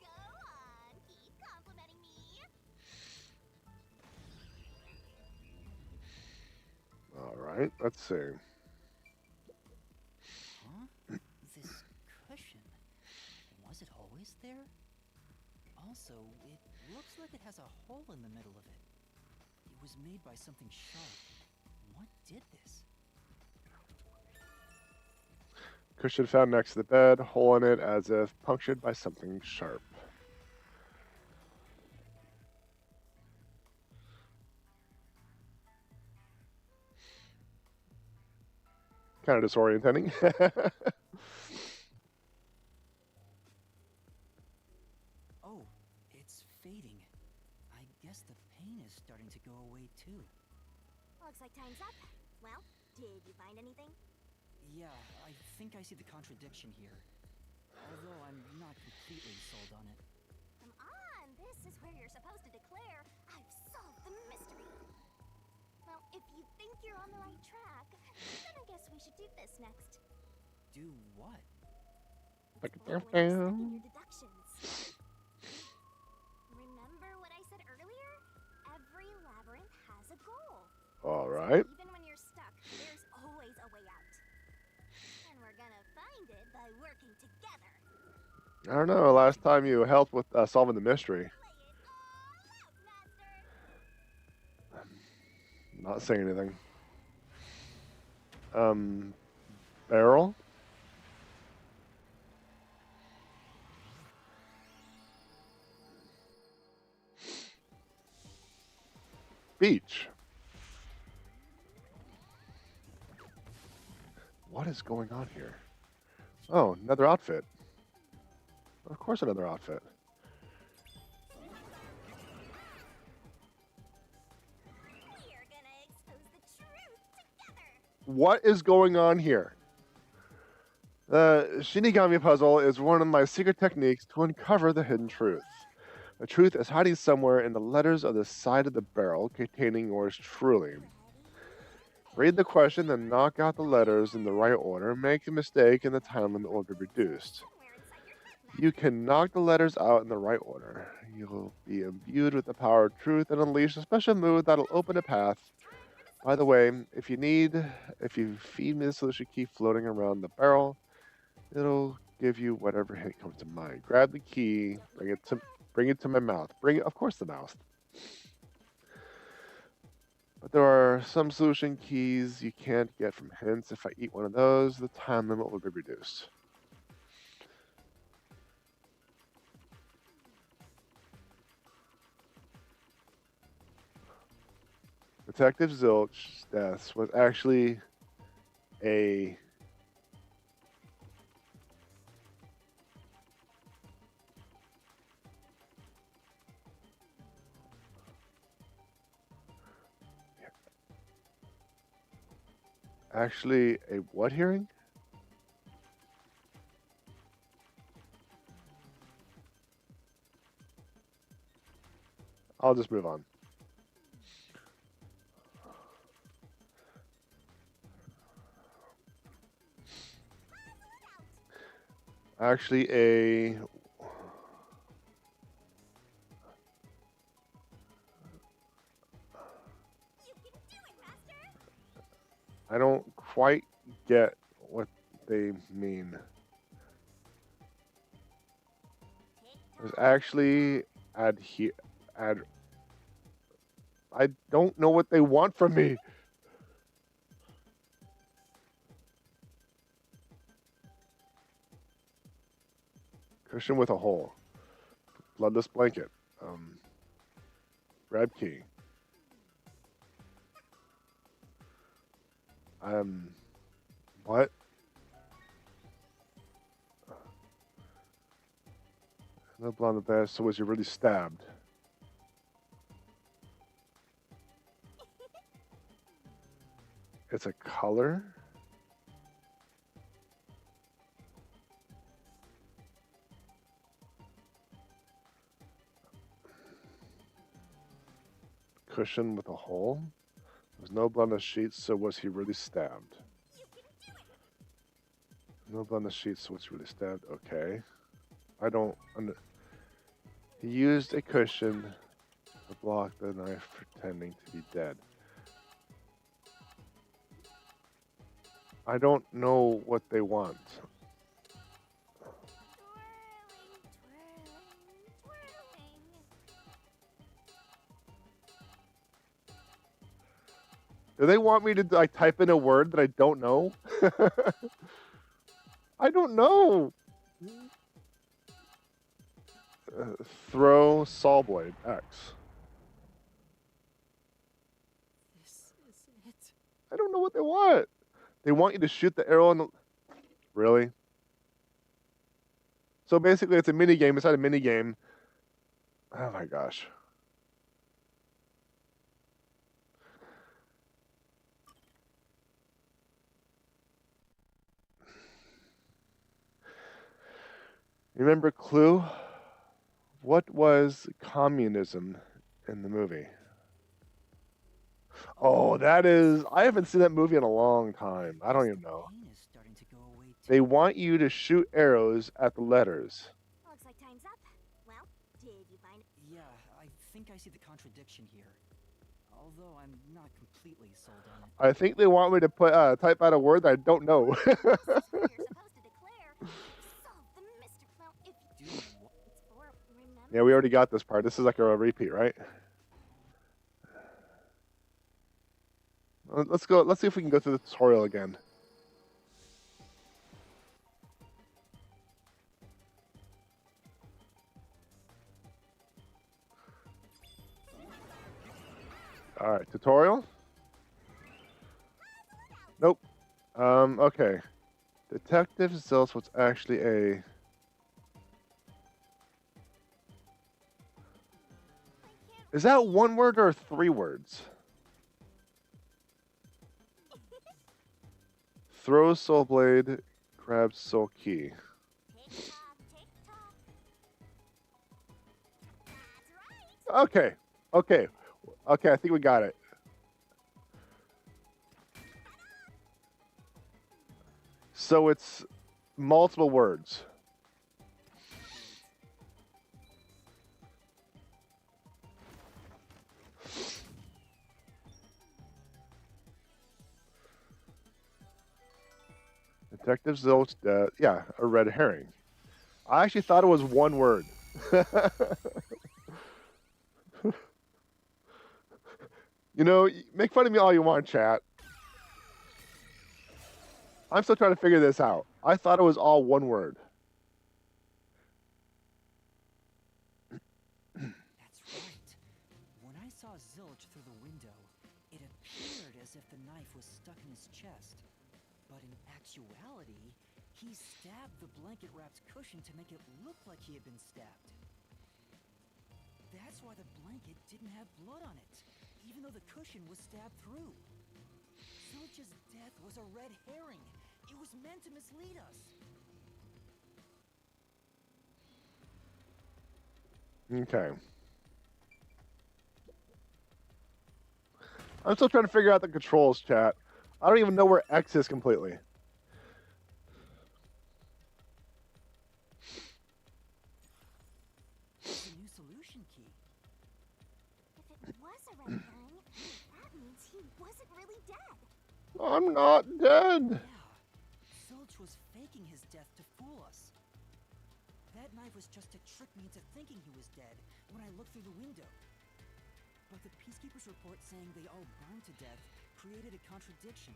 Go on, keep complimenting me. All right, let's see. Huh? This cushion. Was it always there? Also, it looks like it has a hole in the middle of it. It was made by something sharp. What did this? Cushion found next to the bed, hole in it as if punctured by something sharp. Kind of disorienting. Oh, it's fading. I guess the pain is starting to go away too. Looks like time's up. Well, did you find anything? Yeah, I think I see the contradiction here. Although I'm not completely sold on it. Come on, this is where you're supposed to declare, I've solved the mystery. Well, if you think you're on the right track, then I guess we should do this next. Do what? Explore when you're stuck in your deductions. Remember what I said earlier? Every labyrinth has a goal. All So right. even when you're stuck, there's always a way out. And we're gonna find it by working together. I don't know. Last time you helped with solving the mystery. Lay it all out, Master. Not saying anything. Barrel? Beach. What is going on here? Oh, another outfit. Of course, another outfit. We're gonna expose the truth together. What is going on here? The Shinigami puzzle is one of my secret techniques to uncover the hidden truth. The truth is hiding somewhere in the letters of the side of the barrel containing yours truly. Read the question, then knock out the letters in the right order. Make a mistake, and the time limit will be reduced. You can knock the letters out in the right order. You'll be imbued with the power of truth and unleash a special move that'll open a path. By the way, if you feed me the solution key floating around the barrel, it'll give you whatever hint comes to mind. Grab the key, bring it to my mouth. Of course, the mouth. But there are some solution keys you can't get from hints. If I eat one of those, the time limit will be reduced. Detective Zilch's death was actually a what hearing? I'll just move on. Actually, I don't quite get what they mean. There's actually I don't know what they want from me. Cushion with a hole. Bloodless blanket. Grab key. What? No blood on the bed, so was you really stabbed? It's a color? Cushion with a hole? There's no blood on the sheets, so was he really stabbed? No blood on the sheets, so was he really stabbed? Okay. I don't He used a cushion to block the knife, pretending to be dead. I don't know what they want. Do they want me to like type in a word that I don't know? I don't know. Throw saw blade X. This is it. I don't know what they want. They want you to shoot the arrow in the... Really? So basically it's a mini game inside a mini game. Oh my gosh. Remember Clue? What was communism in the movie? Oh, that is... I haven't seen that movie in a long time. I don't even know. They want you to shoot arrows at the letters. Looks like time's up. Well, did you find it? Yeah, I think I see the contradiction here. Although I'm not completely sold on it. I think they want me to put type out a word that I don't know. You're supposed to declare. Solve the mystery. Well, if you do what it's for, remember? Yeah, we already got this part. This is like a repeat, right? Let's go. Let's see if we can go through the tutorial again. All right, tutorial. Nope. Okay. Detective Zilch was actually a... Is that one word or 3 words? Throw soul blade, Grab soul key. Tick tock, tick tock. That's right. Okay. Okay. Okay, I think we got it. So it's multiple words. Detective Zilch, yeah, a red herring. I actually thought it was one word. You know, make fun of me all you want, chat. I'm still trying to figure this out. I thought it was all one word. That's right. When I saw Zilch through the window, it appeared as if the knife was stuck in his chest. But in actuality, he stabbed the blanket-wrapped cushion to make it look like he had been stabbed. That's why the blanket didn't have blood on it, even though the cushion was stabbed through. Zilch's death was a red herring. It was meant to mislead us. Okay. I'm still trying to figure out the controls, chat. I don't even know where X is completely. It's a new solution key. If it was a red herring, that means he wasn't really dead. I'm not dead. Yeah. Zilch was faking his death to fool us. That knife was just to trick me into thinking he was dead when I looked through the window. But the Peacekeeper's report saying they all burned to death created a contradiction.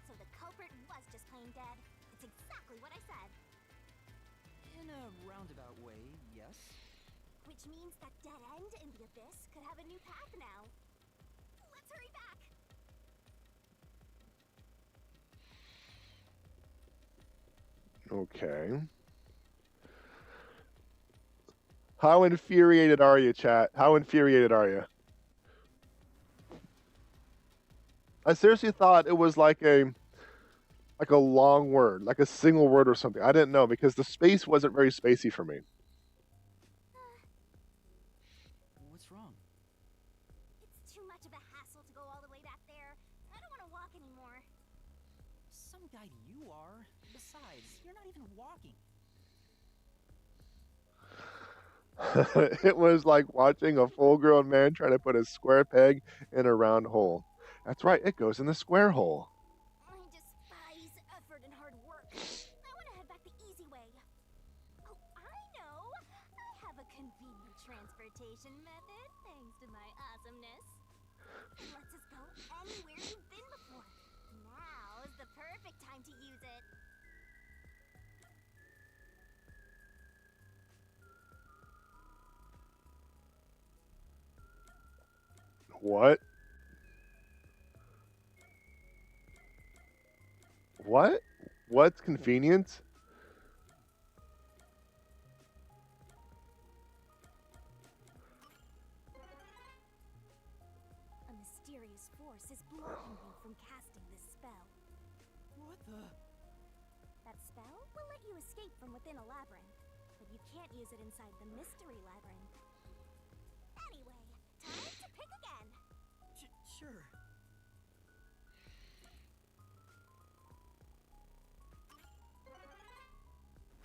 So the culprit was just plain dead. It's exactly what I said. In a roundabout way, yes. Which means that dead end in the abyss could have a new path now. Let's hurry back. Okay. How infuriated are you, chat? How infuriated are you? I seriously thought it was like a long word, like a single word or something. I didn't know because the space wasn't very spacey for me. What's wrong? It's too much of a hassle to go all the way back there. I don't want to walk anymore. Some guide you are. Besides, you're not even walking. It was like watching a full-grown man trying to put a square peg in a round hole. That's right, it goes in the square hole. I despise effort and hard work. I want to head back the easy way. Oh, I know. I have a convenient transportation method thanks to my awesomeness. It lets us go anywhere you've been before. Now's the perfect time to use it. What? What? What's convenient? A mysterious force is blocking me from casting this spell. What the? That spell will let you escape from within a labyrinth, but you can't use it inside the Mystery Labyrinth. Anyway, time to pick again. Sure.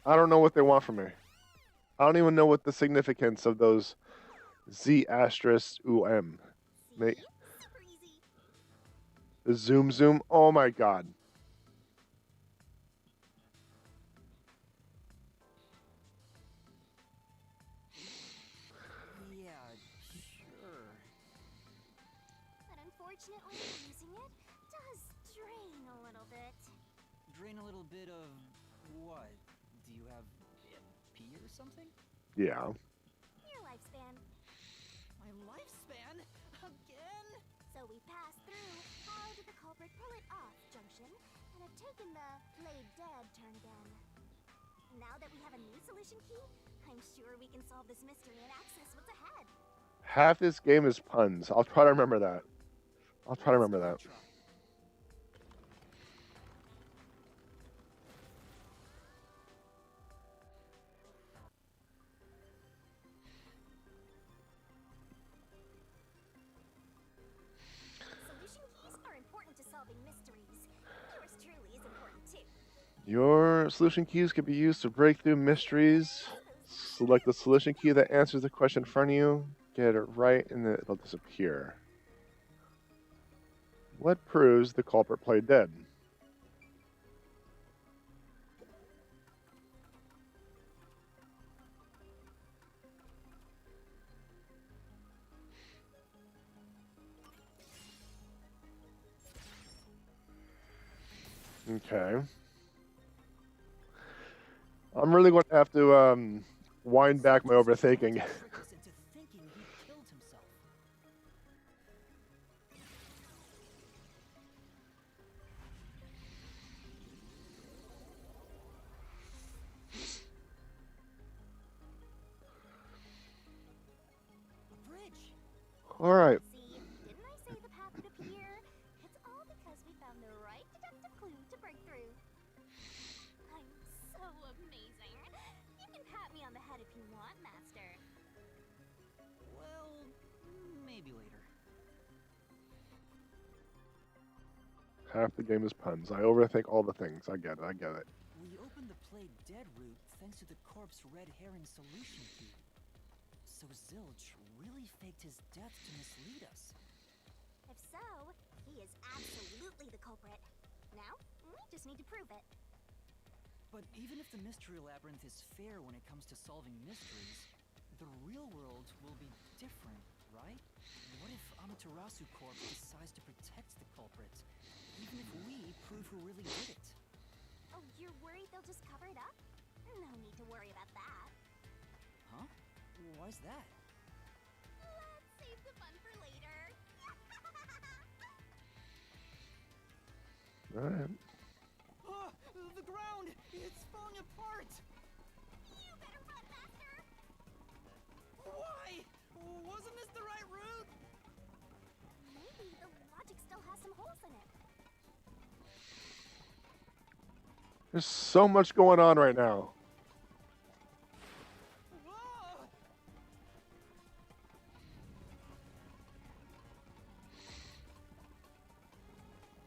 I don't know what they want from me. I don't even know what the significance of those Z asterisk UM. See? Super easy. The zoom zoom. Oh my god. Yeah, sure. But unfortunately, using it does drain a little bit. Drain a little bit of what? Do you have pee or something? Yeah. Your lifespan. My lifespan? Again? So we pass through how did the culprit pull it off junction and have taken the laid dead turn again. Now that we have a new solution key, I'm sure we can solve this mystery and access what's ahead. Half this game is puns. I'll try to remember that. I'll try to remember that. Your solution keys can be used to break through mysteries. Select the solution key that answers the question in front of you. Get it right, and then it'll disappear. What proves the culprit played dead? Okay. I'm really going to have to wind back my overthinking. Tricked us into thinking he killed himself. A bridge. All right. See, didn't I say the path would appear? It's all because we found the right deductive clue to break through. I'm so amazing. You can pat me on the head if you want, Master. Well, maybe later. Half the game is puns. I overthink all the things. I get it. I get it. We opened the played dead route thanks to the corpse red herring solution key. So Zilch really faked his death to mislead us. If so, he is absolutely the culprit. Now, we just need to prove it. But even if the Mystery Labyrinth is fair when it comes to solving mysteries, the real world will be different, right? What if Amaterasu Corp decides to protect the culprit, even if we prove who really did it? Oh, you're worried they'll just cover it up? No need to worry about that. Huh? Why's that? Let's save the fun for later. All right. Oh, the ground! It's falling apart! You better run, Master! Why? Wasn't this the right route? Maybe the logic still has some holes in it. There's so much going on right now. Whoa!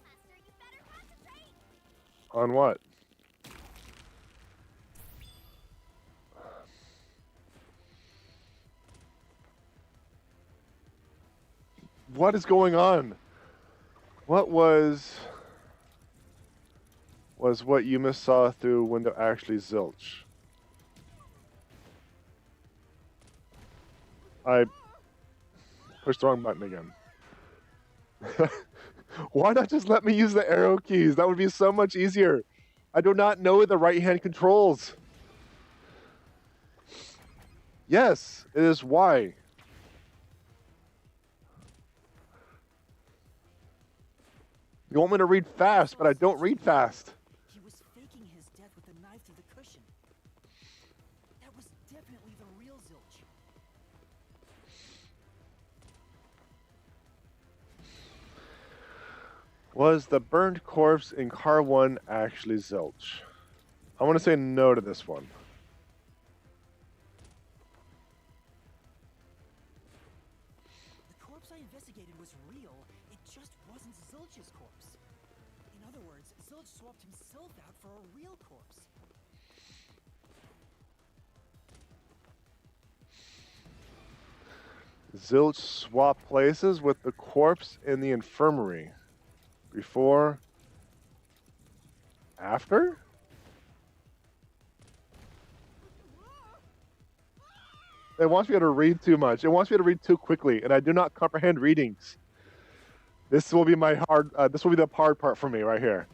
Master, you better concentrate! On what? What is going on? What was what Yuma saw through window actually Zilch? I pushed the wrong button again. Why not just let me use the arrow keys? That would be so much easier. I do not know the right hand controls. Yes, it is Y. You want me to read fast, but I don't read fast. He was faking his death with a knife through the cushion. That was definitely the real Zilch. Was the burned corpse in car 1 actually Zilch? I want to say no to this one. The corpse I investigated was real, it just wasn't Zilch's corpse. In other words, Zilch swapped himself out for a real corpse. Zilch swapped places with the corpse in the infirmary. Before? After? It wants me to read too much. It wants me to read too quickly, and I do not comprehend readings. This will be my hard. This will be the hard part for me right here.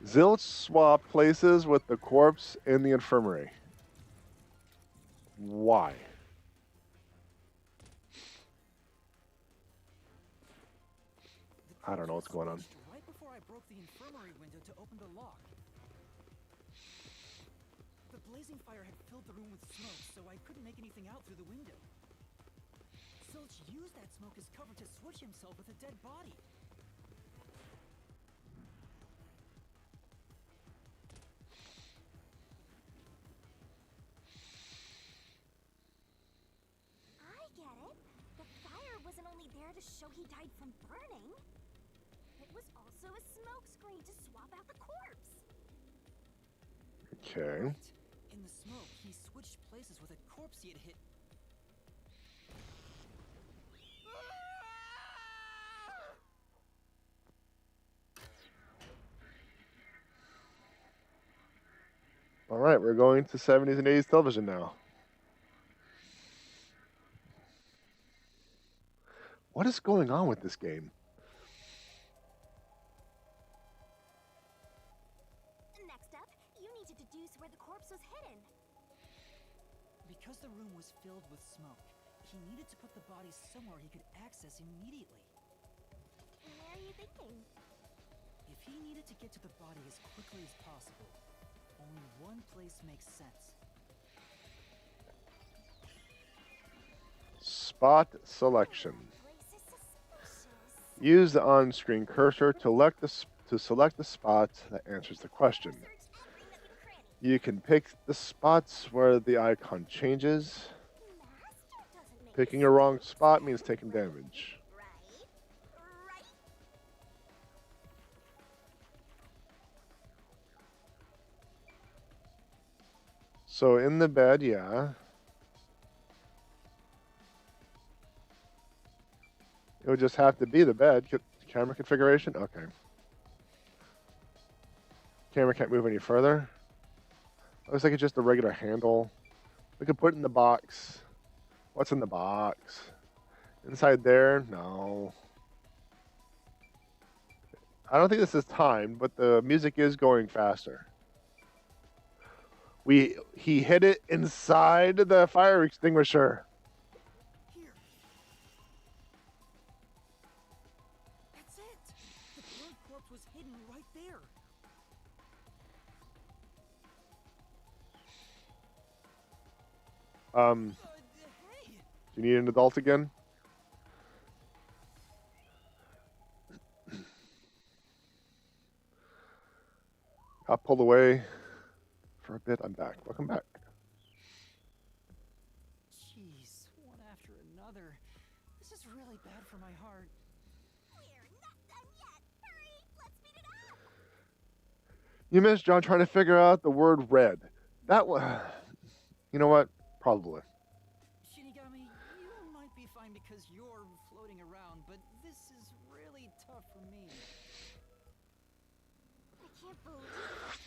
Zilch swapped places with the corpse in the infirmary. Why? I don't know what's going on. Right before I broke the infirmary window to open the lock. The blazing fire had filled the room with smoke, so I couldn't make anything out through the window. Zilch used that smoke as cover to switch himself with a dead body. I get it. The fire wasn't only there to show he died from burning. It was also a smoke screen to swap out the corpse. Okay. Right. In the smoke, he switched places with a corpse he had hit. All right, we're going to 70s and 80s television now. What is going on with this game? Next up, you need to deduce where the corpse was hidden. Because the room was filled with smoke, he needed to put the body somewhere he could access immediately. Where are you thinking? If he needed to get to the body as quickly as possible, only one place makes sense. Spot selection. Place is suspicious. Use the on-screen cursor to select the spot that answers the question. Search every nook and cranny. You can pick the spots where the icon changes. Master doesn't make Picking a wrong mistakes. spot means taking damage. Right? Right? So in the bed, yeah. It would just have to be the bed. Camera configuration? Okay. Camera can't move any further. Looks like it's just a regular handle. We could put it in the box. What's in the box? Inside there? No. I don't think this is timed, but the music is going faster. He hid it inside the fire extinguisher. Here. That's it! The third corpse was hidden right there. Hey! Do you need an adult again? Got pulled away for a bit. I'm back. Welcome back. Jeez, one after another. This is really bad for my heart. We're not done yet. Hurry, let's speed it up. You missed John trying to figure out the word red. That was. You know what? Probably. Shinigami, you might be fine because you're floating around, but this is really tough for me. I can't believe it.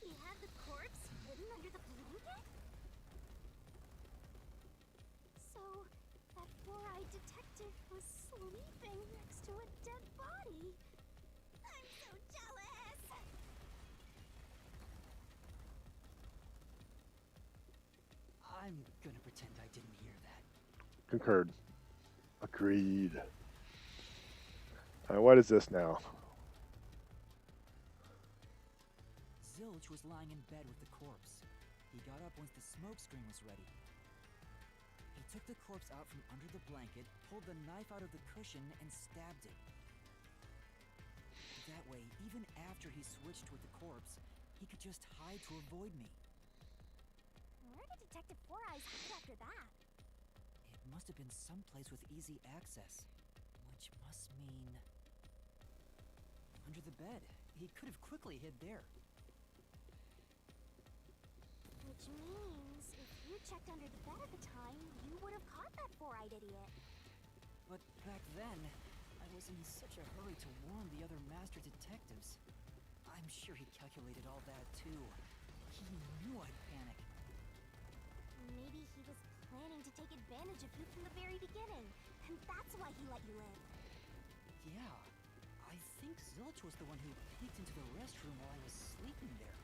He had the corpse hidden under the blanket? So, that four-eyed detective was sleeping next to a dead body. I'm so jealous! I'm gonna pretend I didn't hear that. Concurred. Agreed. Alright, what is this now? Zilch was lying in bed with the corpse. He got up once the smoke screen was ready. He took the corpse out from under the blanket, pulled the knife out of the cushion, and stabbed it. That way, even after he switched with the corpse, he could just hide to avoid me. Where did Detective Four Eyes hide after that? It must have been someplace with easy access, which must mean under the bed. He could have quickly hid there. Which means, if you checked under the bed at the time, you would have caught that four-eyed idiot. But back then, I was in such a hurry to warn the other master detectives. I'm sure he calculated all that too. He knew I'd panic. Maybe he was planning to take advantage of you from the very beginning, and that's why he let you in. Yeah, I think Zilch was the one who peeked into the restroom while I was sleeping there.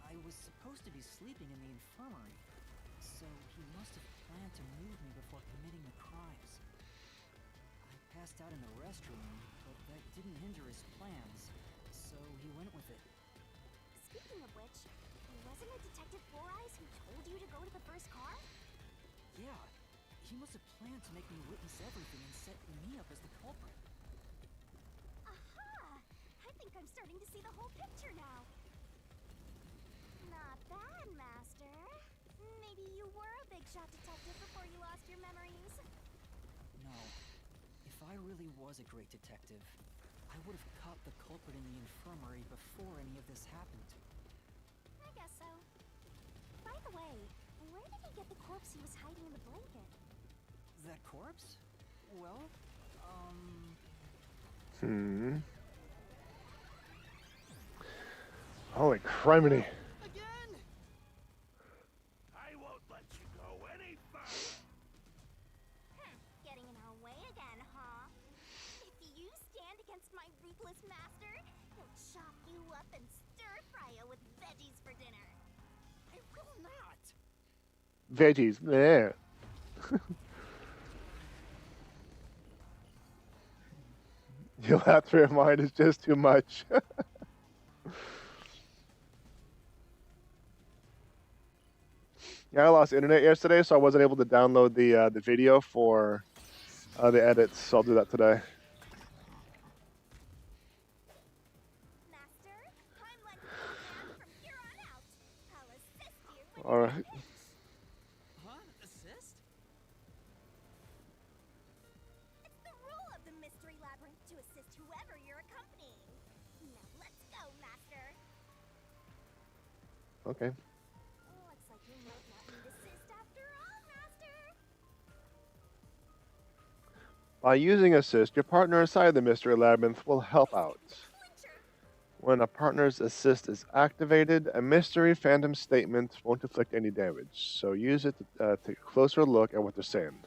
I was supposed to be sleeping in the infirmary, so he must have planned to move me before committing the crimes. I passed out in the restroom, but that didn't hinder his plans, so he went with it. Speaking of which, wasn't it Detective Four Eyes who told you to go to the first car? Yeah, he must have planned to make me witness everything and set me up as the culprit. Aha! I think I'm starting to see the whole picture now. Not bad, Master. Maybe you were a big shot detective before you lost your memories. No, if I really was a great detective, I would have caught the culprit in the infirmary before any of this happened. I guess the way, where did he get the corpse he was hiding in the blanket? That corpse? Well, Holy criminy. again? I won't let you go any further. Getting in our way again, huh? If you stand against my ruthless master, he'll chop you up and stir-fry you with veggies for dinner. I will not. Veggies. Yeah. You'll have to remind it's just too much. Yeah, I lost internet yesterday, so I wasn't able to download the video for the edits. So I'll do that today. Master, I'm letting you command from here on out. I'll assist you when All you're right. in a pinch. Huh? Assist? It's the rule of the Mystery Labyrinth to assist whoever you're accompanying. Now let's go, Master. Okay. Looks like you might not need assist after all, Master. By using assist, your partner inside the Mystery Labyrinth will help out. Clincher. When a partner's assist is activated, a mystery phantom statement won't inflict any damage. So use it to take a closer look at what they're saying.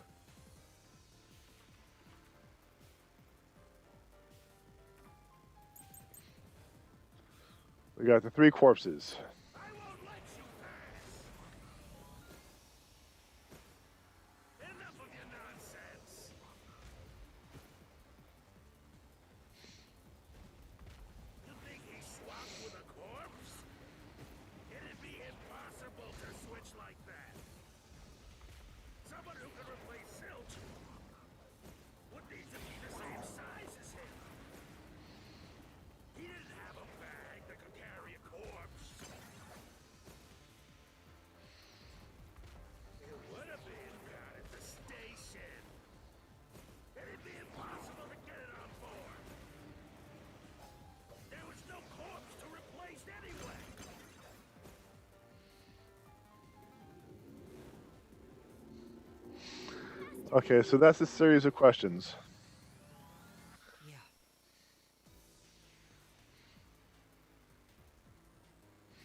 We got the 3 corpses. I won't let you pass. Enough of your nonsense. You think he swapped with a corpse? It'd be impossible to switch like that. Someone who can replace Silch would need to be the same size as him. He didn't have a bag that could carry a corpse. It would have been down at the station. It'd be impossible to get it on board. There was no corpse to replace anyway. Okay, so that's a series of questions. Yeah.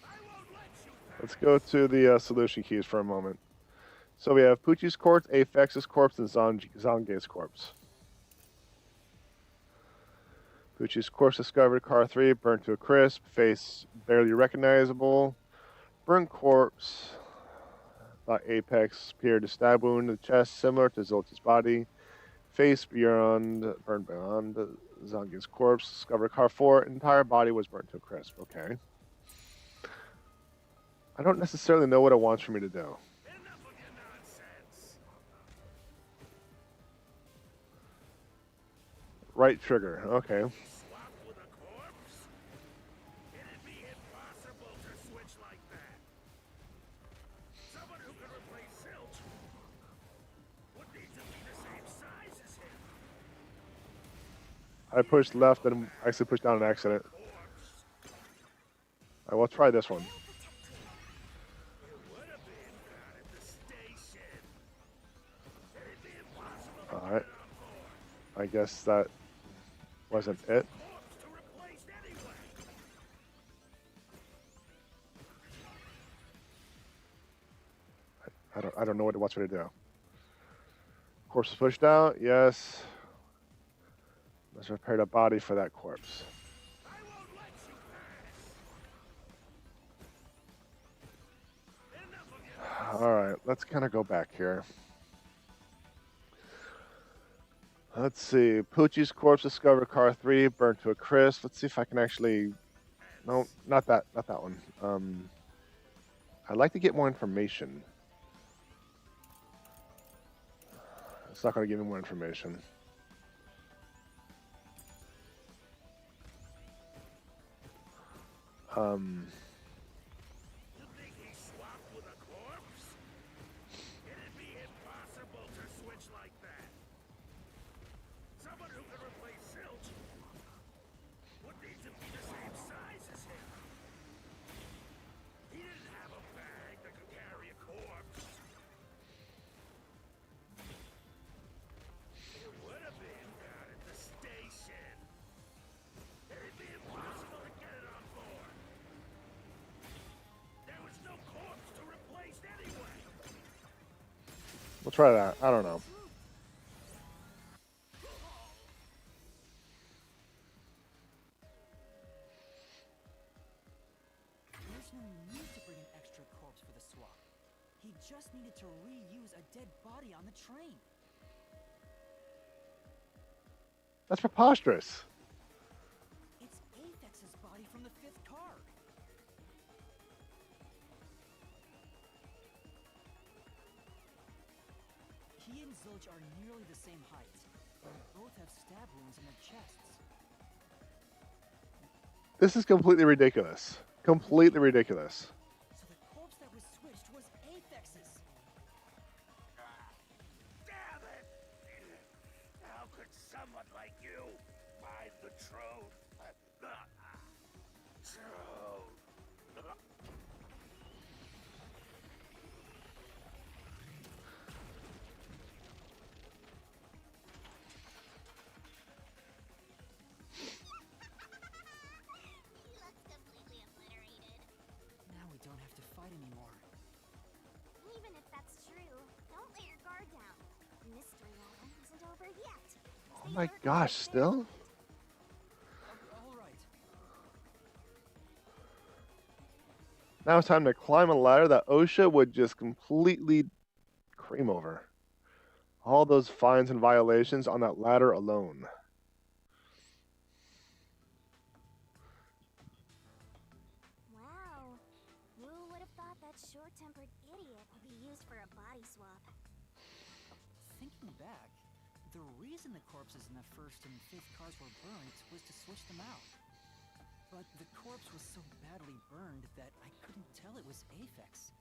I won't let you pass. Let's go to the solution keys for a moment. So we have Pucci's corpse, Apex's corpse, and Zange's corpse. Pucci's corpse discovered, car 3, burnt to a crisp, face barely recognizable. Burnt corpse, thought Apex appeared a stab wound in the chest, similar to Zolta's body. Face burned beyond. Zange's corpse discovered, car 4, entire body was burnt to a crisp. Okay. I don't necessarily know what it wants for me to do. Enough of your nonsense. Right trigger. Okay. He swapped with a corpse? It'd be impossible to switch like that. Someone who could replace Silch would need to be the same size as him. I pushed left and actually pushed down an accident. Corpse. All right, we'll try this one. I'll protect you. It would have been down at the station. It'd be impossible to All get right. it on board. I guess that wasn't it. Corpse to replace anyway. I don't know what it wants me to do. Corpse is pushed out. Yes. Let's repair the body for that corpse. I won't let you pass. Enough of your All right, let's kind of go back here. Let's see. Pucci's corpse discovered, car 3, burnt to a crisp. Let's see if I can actually. No, not that one. I'd like to get more information. It's not going to give me more information. You think he swapped with a corpse? It'd be impossible to switch like that. Someone who could replace Silch would need to be the same size as him. He didn't have a bag that could carry We'll try that. I don't know. There's no need to bring an extra corpse for the swap. He just needed to reuse a dead body on the train. That's preposterous. It's Aphex's body from the 5th car. He and Zilch are nearly the same height. They both have stab wounds in their chests. This is completely ridiculous. Completely ridiculous. So the corpse that was switched was Aphex's. Damn it! How could someone like you find the truth? Truth. He looks completely obliterated. Now we don't have to fight anymore. Even if that's true, don't let your guard down. Mystery Labyrinth isn't over yet. Oh my gosh, still? All right. Now it's time to climb a ladder that OSHA would just completely cream over. All those fines and violations on that ladder alone. Wow. Who would have thought that short-tempered idiot would be used for a body swap? Thinking back, the reason the corpses in the 1st and 5th cars were burned was to switch them out. But the corpse was so badly burned that I couldn't tell it was Aphex.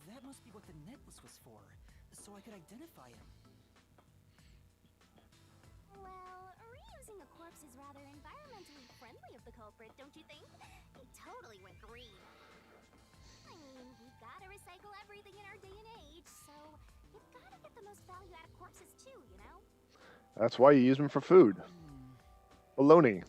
That must be what the necklace was for, so I could identify him. Well, reusing a corpse is rather environmentally friendly of the culprit, don't you think? He totally went green. I mean, we gotta recycle everything in our day and age, so you've gotta get the most value out of corpses too, you know? That's why you use them for food. Baloney.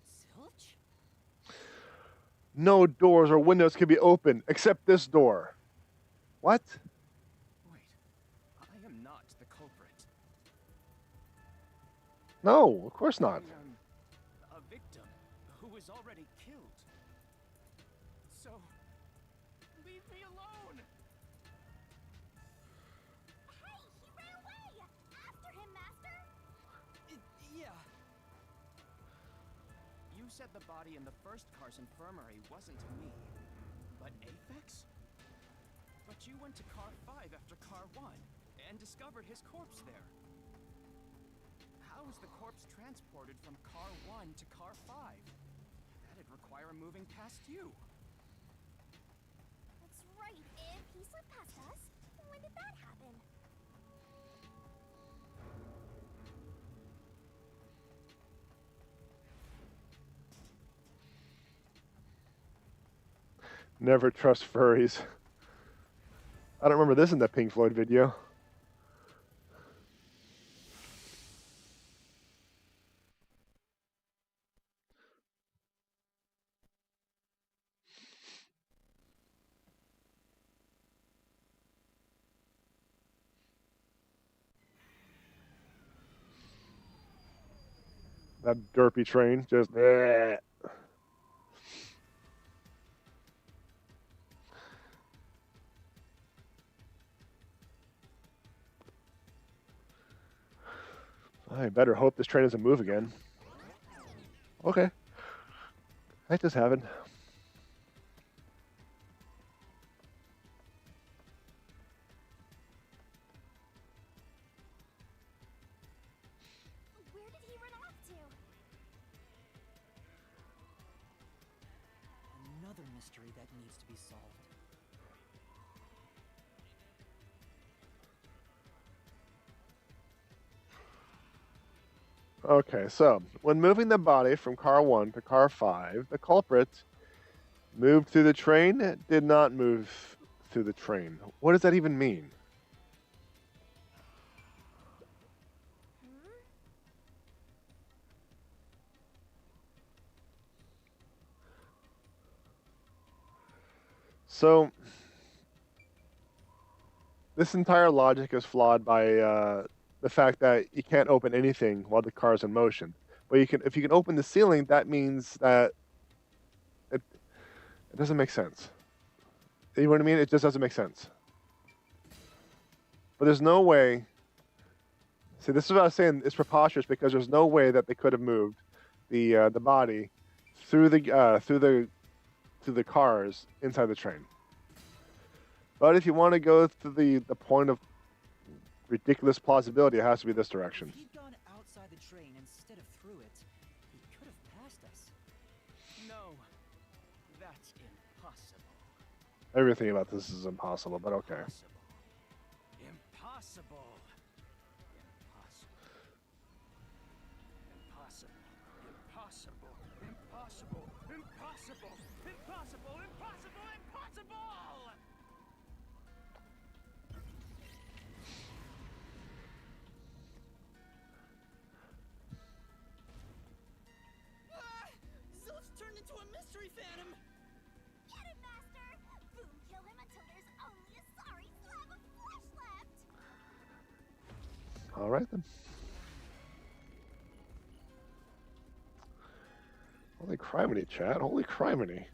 Zilch? No doors or windows can be opened except this door. What? Wait, I am not the culprit. No, of course not. I am a victim who was already killed. So, leave me alone! Hey, he ran away! After him, Master! Yeah. You said the body in the 1st car's infirmary wasn't me, but Aphex? But you went to car 5 after car 1 and discovered his corpse there. How is the corpse transported from car 1 to car 5? That'd require moving past you. That's right, if he slipped past us, when did that happen? Never trust furries. I don't remember this in the Pink Floyd video. That derpy train just. Bleh. I better hope this train doesn't move again. Okay. That just happened. Where did he run off to? Another mystery that needs to be solved. Okay, so when moving the body from car 1 to car 5, the culprit moved through the train, did not move through the train. What does that even mean? Hmm? So this entire logic is flawed by the fact that you can't open anything while the car is in motion. But you can, if you can open the ceiling, that means that it doesn't make sense. You know what I mean? It just doesn't make sense. But there's no way. See, this is what I was saying. It's preposterous because there's no way that they could have moved the body through the cars inside the train. But if you want to go to the point of ridiculous plausibility, it has to be this direction. If he'd gone outside the train instead of through it, he could have passed us. No, that's impossible. Everything about this is impossible, but okay. Impossible. Impossible. Impossible. Impossible. Impossible. Impossible. Impossible. Impossible. Zeus turned into a mystery phantom. Get him, Master! Boom, kill him until there's only a sorry slab of flesh left! All right then. Holy criminy, chat. Holy criminy.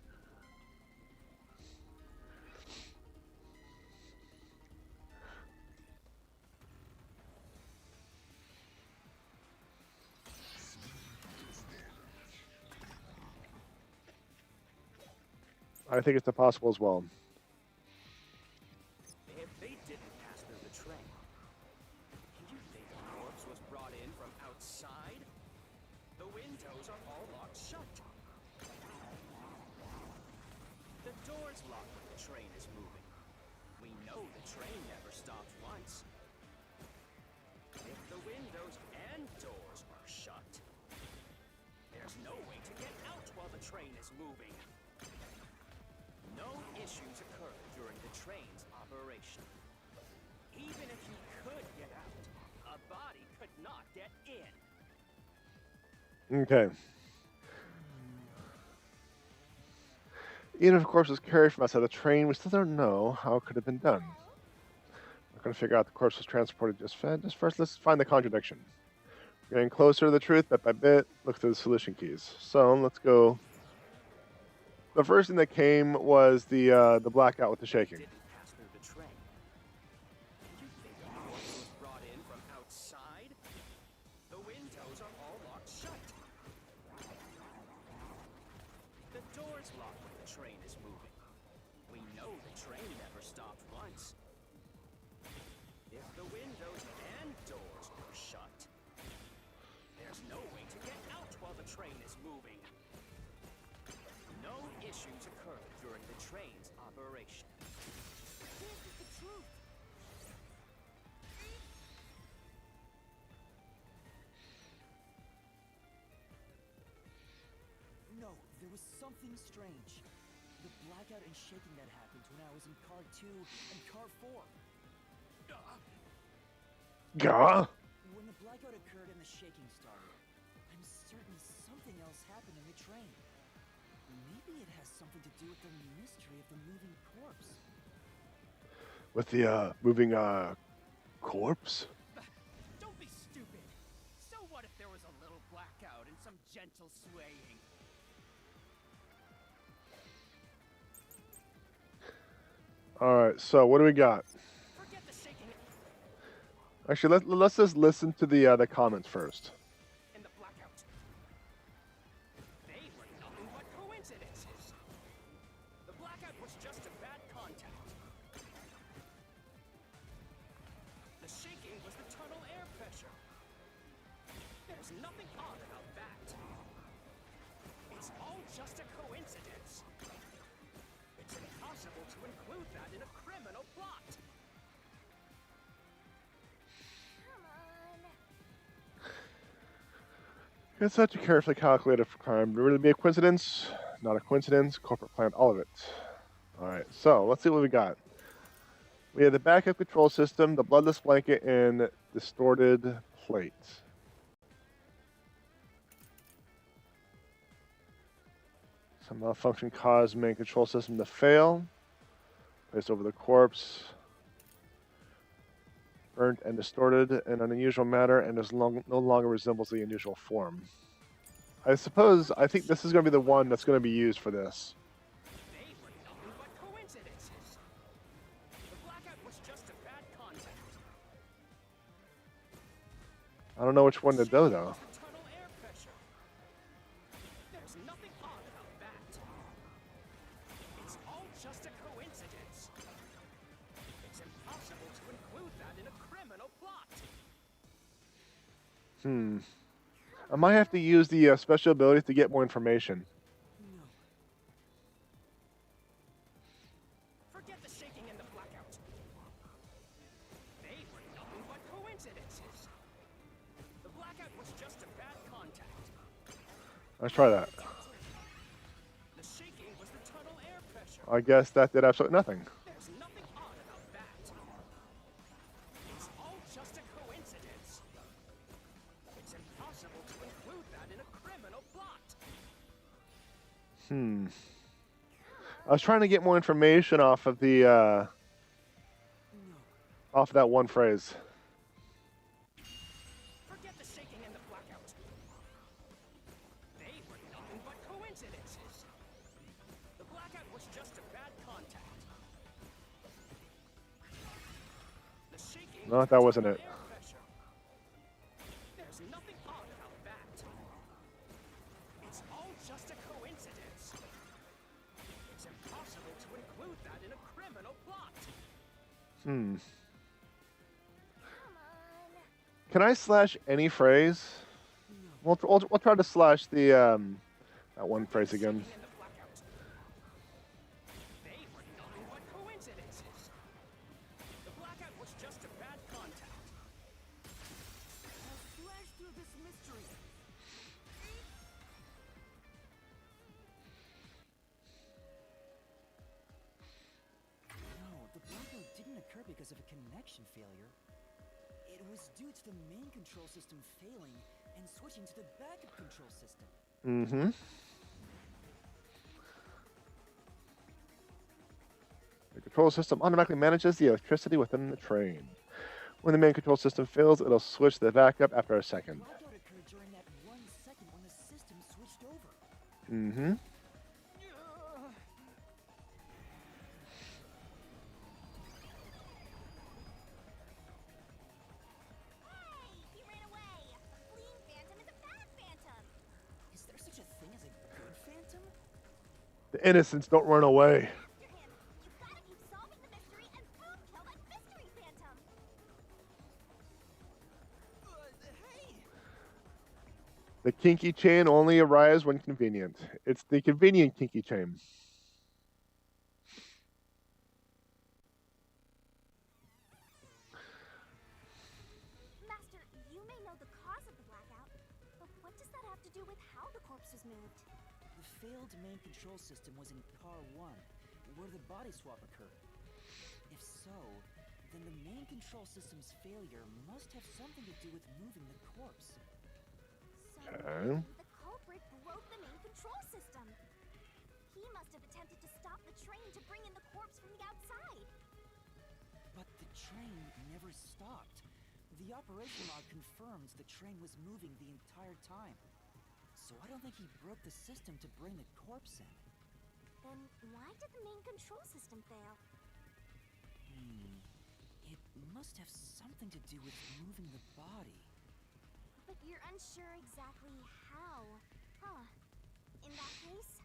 I think it's impossible as well. If they didn't pass through the train, can you think the corpse was brought in from outside? The windows are all locked shut. The door's locked when the train is moving. We know the train never stopped once. If the windows and doors are shut, there's no way to get out while the train is moving. No issues occur during the train's operation. Even if you could get out, a body could not get in. Okay. Even if, of course, was carried from outside the train, we still don't know how it could have been done. We're going to figure out the corpse was transported just fed. Just first, let's find the contradiction. We're getting closer to the truth, bit by bit. Look through the solution keys. So let's go. The first thing that came was the blackout with the shaking. Didn't pass through the train. Can you think the corpse was brought in from outside? The windows are all locked shut. The door's locked when the train is moving. We know the train never stopped once. If the windows and doors are shut, there's no way to get out while the train is moving. No issues occur during the train's operation. This is the truth! No, there was something strange. The blackout and shaking that happened when I was in car 2 and car 4. Gah! When the blackout occurred and the shaking started, I'm certain something else happened in the train. Maybe it has something to do with the mystery of the moving corpse. With the moving corpse? Don't be stupid. So what if there was a little blackout and some gentle swaying? All right. So what do we got? Forget the shaking Actually, let's just listen to the comments first. and the blackout. They were nothing but coincidences. The blackout was just a bad contact. The shaking was the tunnel air pressure. There's nothing odd about that. It's all just a coincidence. It's impossible to include that in a criminal plot. Come on! It's such a carefully calculated crime. Would it really be a coincidence? Not a coincidence. Corporate planned all of it. Alright, so let's see what we got. We have the backup control system, the bloodless blanket, and distorted plate. Some malfunction caused main control system to fail. Placed over the corpse. Burnt and distorted in an unusual manner and no longer resembles the unusual form. I think this is going to be the one that's going to be used for this. They were nothing but coincidences. The blackout was just a bad contact. I don't know which one to do, though. Tunnel air pressure. There's nothing odd about that. It's all just a coincidence. It's impossible to include that in a criminal plot. I might have to use the special ability to get more information. No. Forget the shaking and the blackout. They were nothing but coincidences. The blackout was just a bad contact. Let's try that. The shaking was the tunnel air pressure. I guess that did absolutely nothing. There's nothing odd about that. It's all just a coincidence. It's impossible to include that in a criminal plot. I was trying to get more information off of the off of that one phrase. Forget the shaking and the blackout. They were nothing but coincidences. The blackout was just a bad contact. The shaking No, was that the wasn't tunnel it. air pressure. There's nothing odd about that. It's all just a coincidence. It's impossible to include that in a criminal plot. Come on. Can I slash any phrase? We'll try to slash the that one phrase again. Shaking and the blackout. They were nothing but coincidences. The blackout was just a bad contact. I'll slash through this mystery. No, the blackout didn't occur because of a connection failure. It was due to the main control system failing and switching to the backup control system. The control system automatically manages the electricity within the train. When the main control system fails, it'll switch to the backup after a second. Blackout occurred during that 1 second when the system switched over. Hey, he ran away. A fleeing phantom is a bad phantom. Is there such a thing as a good phantom? The innocents don't run away. After him. You gotta keep solving the mystery and boom, kill that mystery phantom. Hey! The kinky chain only arrives when convenient. It's the convenient kinky chain. Master, you may know the cause of the blackout, but what does that have to do with how the corpse was moved? The failed main control system was in car 1, where the body swap occurred. If so, then the main control system's failure must have something to do with moving the corpse. So Okay. maybe the culprit broke the main control system. He must have attempted to stop the train to bring in the corpse from the outside. But the train never stopped. The operation log confirms the train was moving the entire time. So I don't think he broke the system to bring the corpse in. Then why did the main control system fail? It must have something to do with moving the body. But you're unsure exactly how, huh? In that case,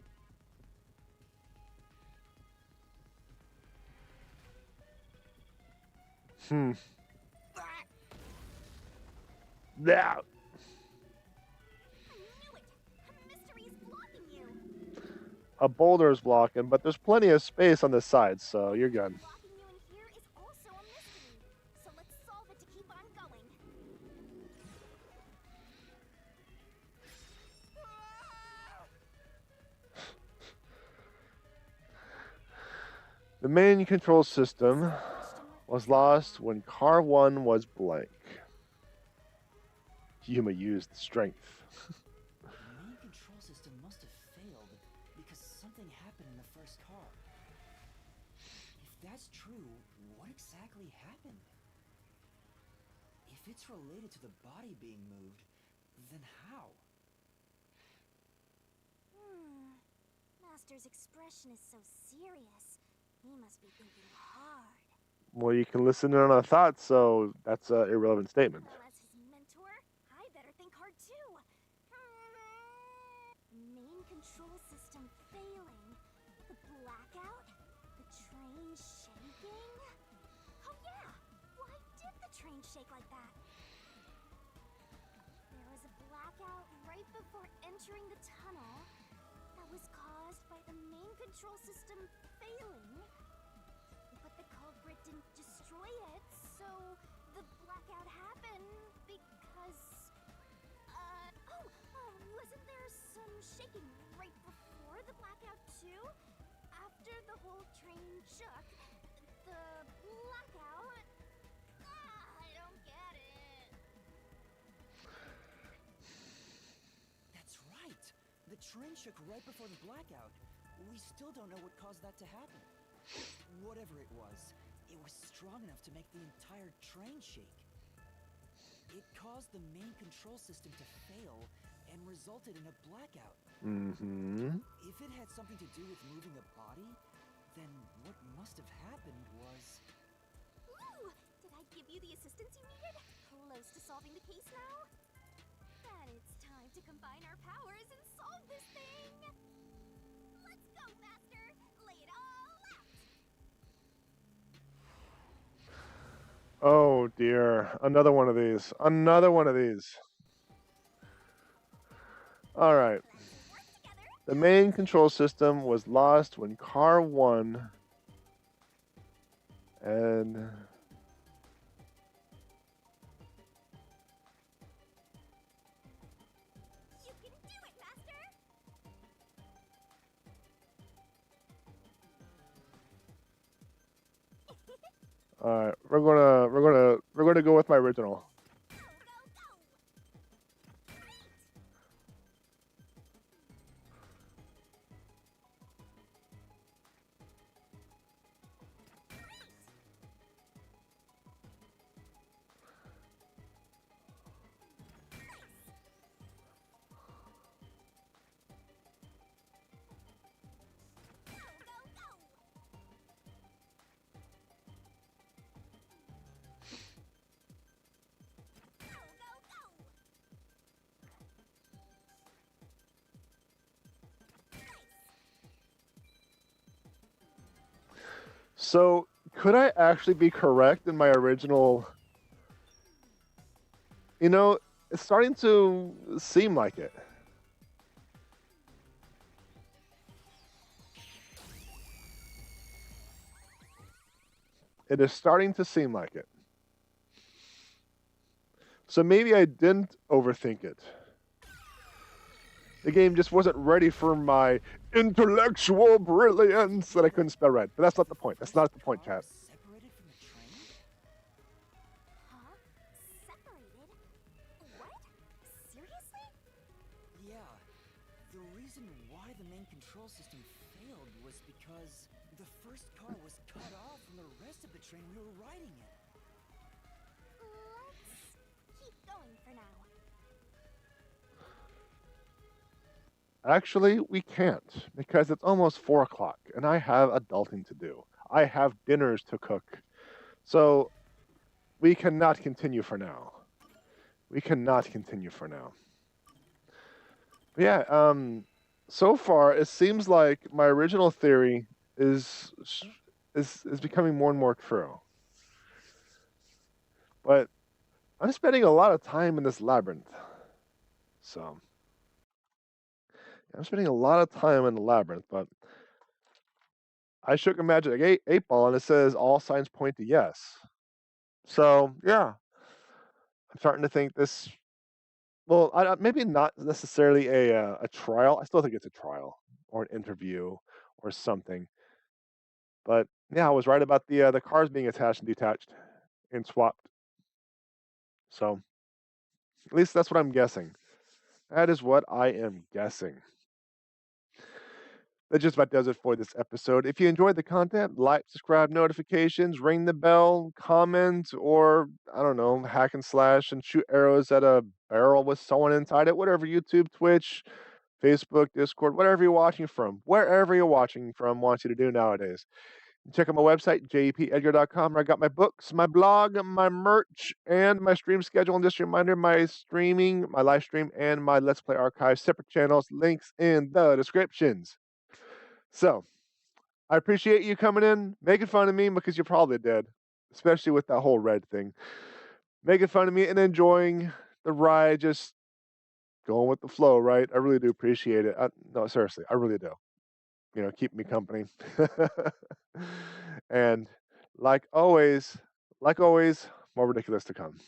Yeah. I knew it! A mystery is blocking you! A boulder is blocking, but there's plenty of space on the side, so you're good. Blocking you in here is also a mystery. So let's solve it to keep on going. The main control system Does that question was reflect my lost wrong? when car 1 was blank. Yuma used strength. The main control system must have failed because something happened in the first car. If that's true, what exactly happened? If it's related to the body being moved, then how? Master's expression is so serious. He must be thinking hard. Well, you can listen in on a thought, so that's an irrelevant statement. Well, as his mentor, I better think hard too. Main control system failing. The blackout? The train shaking? Oh yeah! Why did the train shake like that? There was a blackout right before entering the tunnel that was caused by the main control system failing. But the culprit didn't destroy it, so the blackout happened because... wasn't there some shaking right before the blackout too? After the whole train shook, the blackout... I don't get it. That's right! The train shook right before the blackout. We still don't know what caused that to happen. Whatever it was strong enough to make the entire train shake. It caused the main control system to fail and resulted in a blackout. Mm-hmm. If it had something to do with moving a body, then what must have happened was... Woo! Did I give you the assistance you needed? Close to solving the case now? Then it's time to combine our powers and solve this thing! Let's go, Master! Lay it all out! Oh dear, another one of these. Another one of these. All right. Let's work together! The main control system was lost when car 1 and... You can do it, Master! All right, we're gonna go with my original. Go, go, go! Great! Go, go, go! Go, go, go! So, could I actually be correct in my original? You know, it's starting to seem like it. It is starting to seem like it. So maybe I didn't overthink it. The game just wasn't ready for my intellectual brilliance that I couldn't spell right. But that's not the point. That's not the point, chat. Separated from the train? Huh? Separated? What? Seriously? Yeah. The reason why the main control system failed was because the first car was cut off from the rest of the train we were riding in. Let's keep going for now. Actually, we can't because it's almost 4 o'clock and I have adulting to do. I have dinners to cook. So we cannot continue for now. We cannot continue for now. But yeah, so far it seems like my original theory is becoming more and more true. But I'm spending a lot of time in this labyrinth. So I'm spending a lot of time in the labyrinth, but I shook a magic eight ball and it says all signs point to yes. So yeah, I'm starting to think this. Well, maybe not necessarily a trial. I still think it's a trial or an interview or something. But Yeah, I was right about the cars being attached and detached and swapped. So at least that's what I'm guessing. That is what I am guessing. That just about does it for this episode. If you enjoyed the content, like, subscribe, notifications, ring the bell, comment, or I don't know, hack and slash and shoot arrows at a barrel with someone inside it. Whatever, YouTube, Twitch, Facebook, Discord, whatever you're watching from, wherever you're watching from, wants you to do nowadays. Check out my website, JPEdgar.com, where I got my books, my blog, my merch, and my stream schedule. And just a reminder, my streaming, my live stream, and my Let's Play archive, separate channels, links in the descriptions. So, I appreciate you coming in, making fun of me because you're probably dead, especially with that whole red thing. Making fun of me and enjoying the ride, just going with the flow, right? I really do appreciate it. No, seriously, I really do. Keep me company. And like always, more ridiculous to come.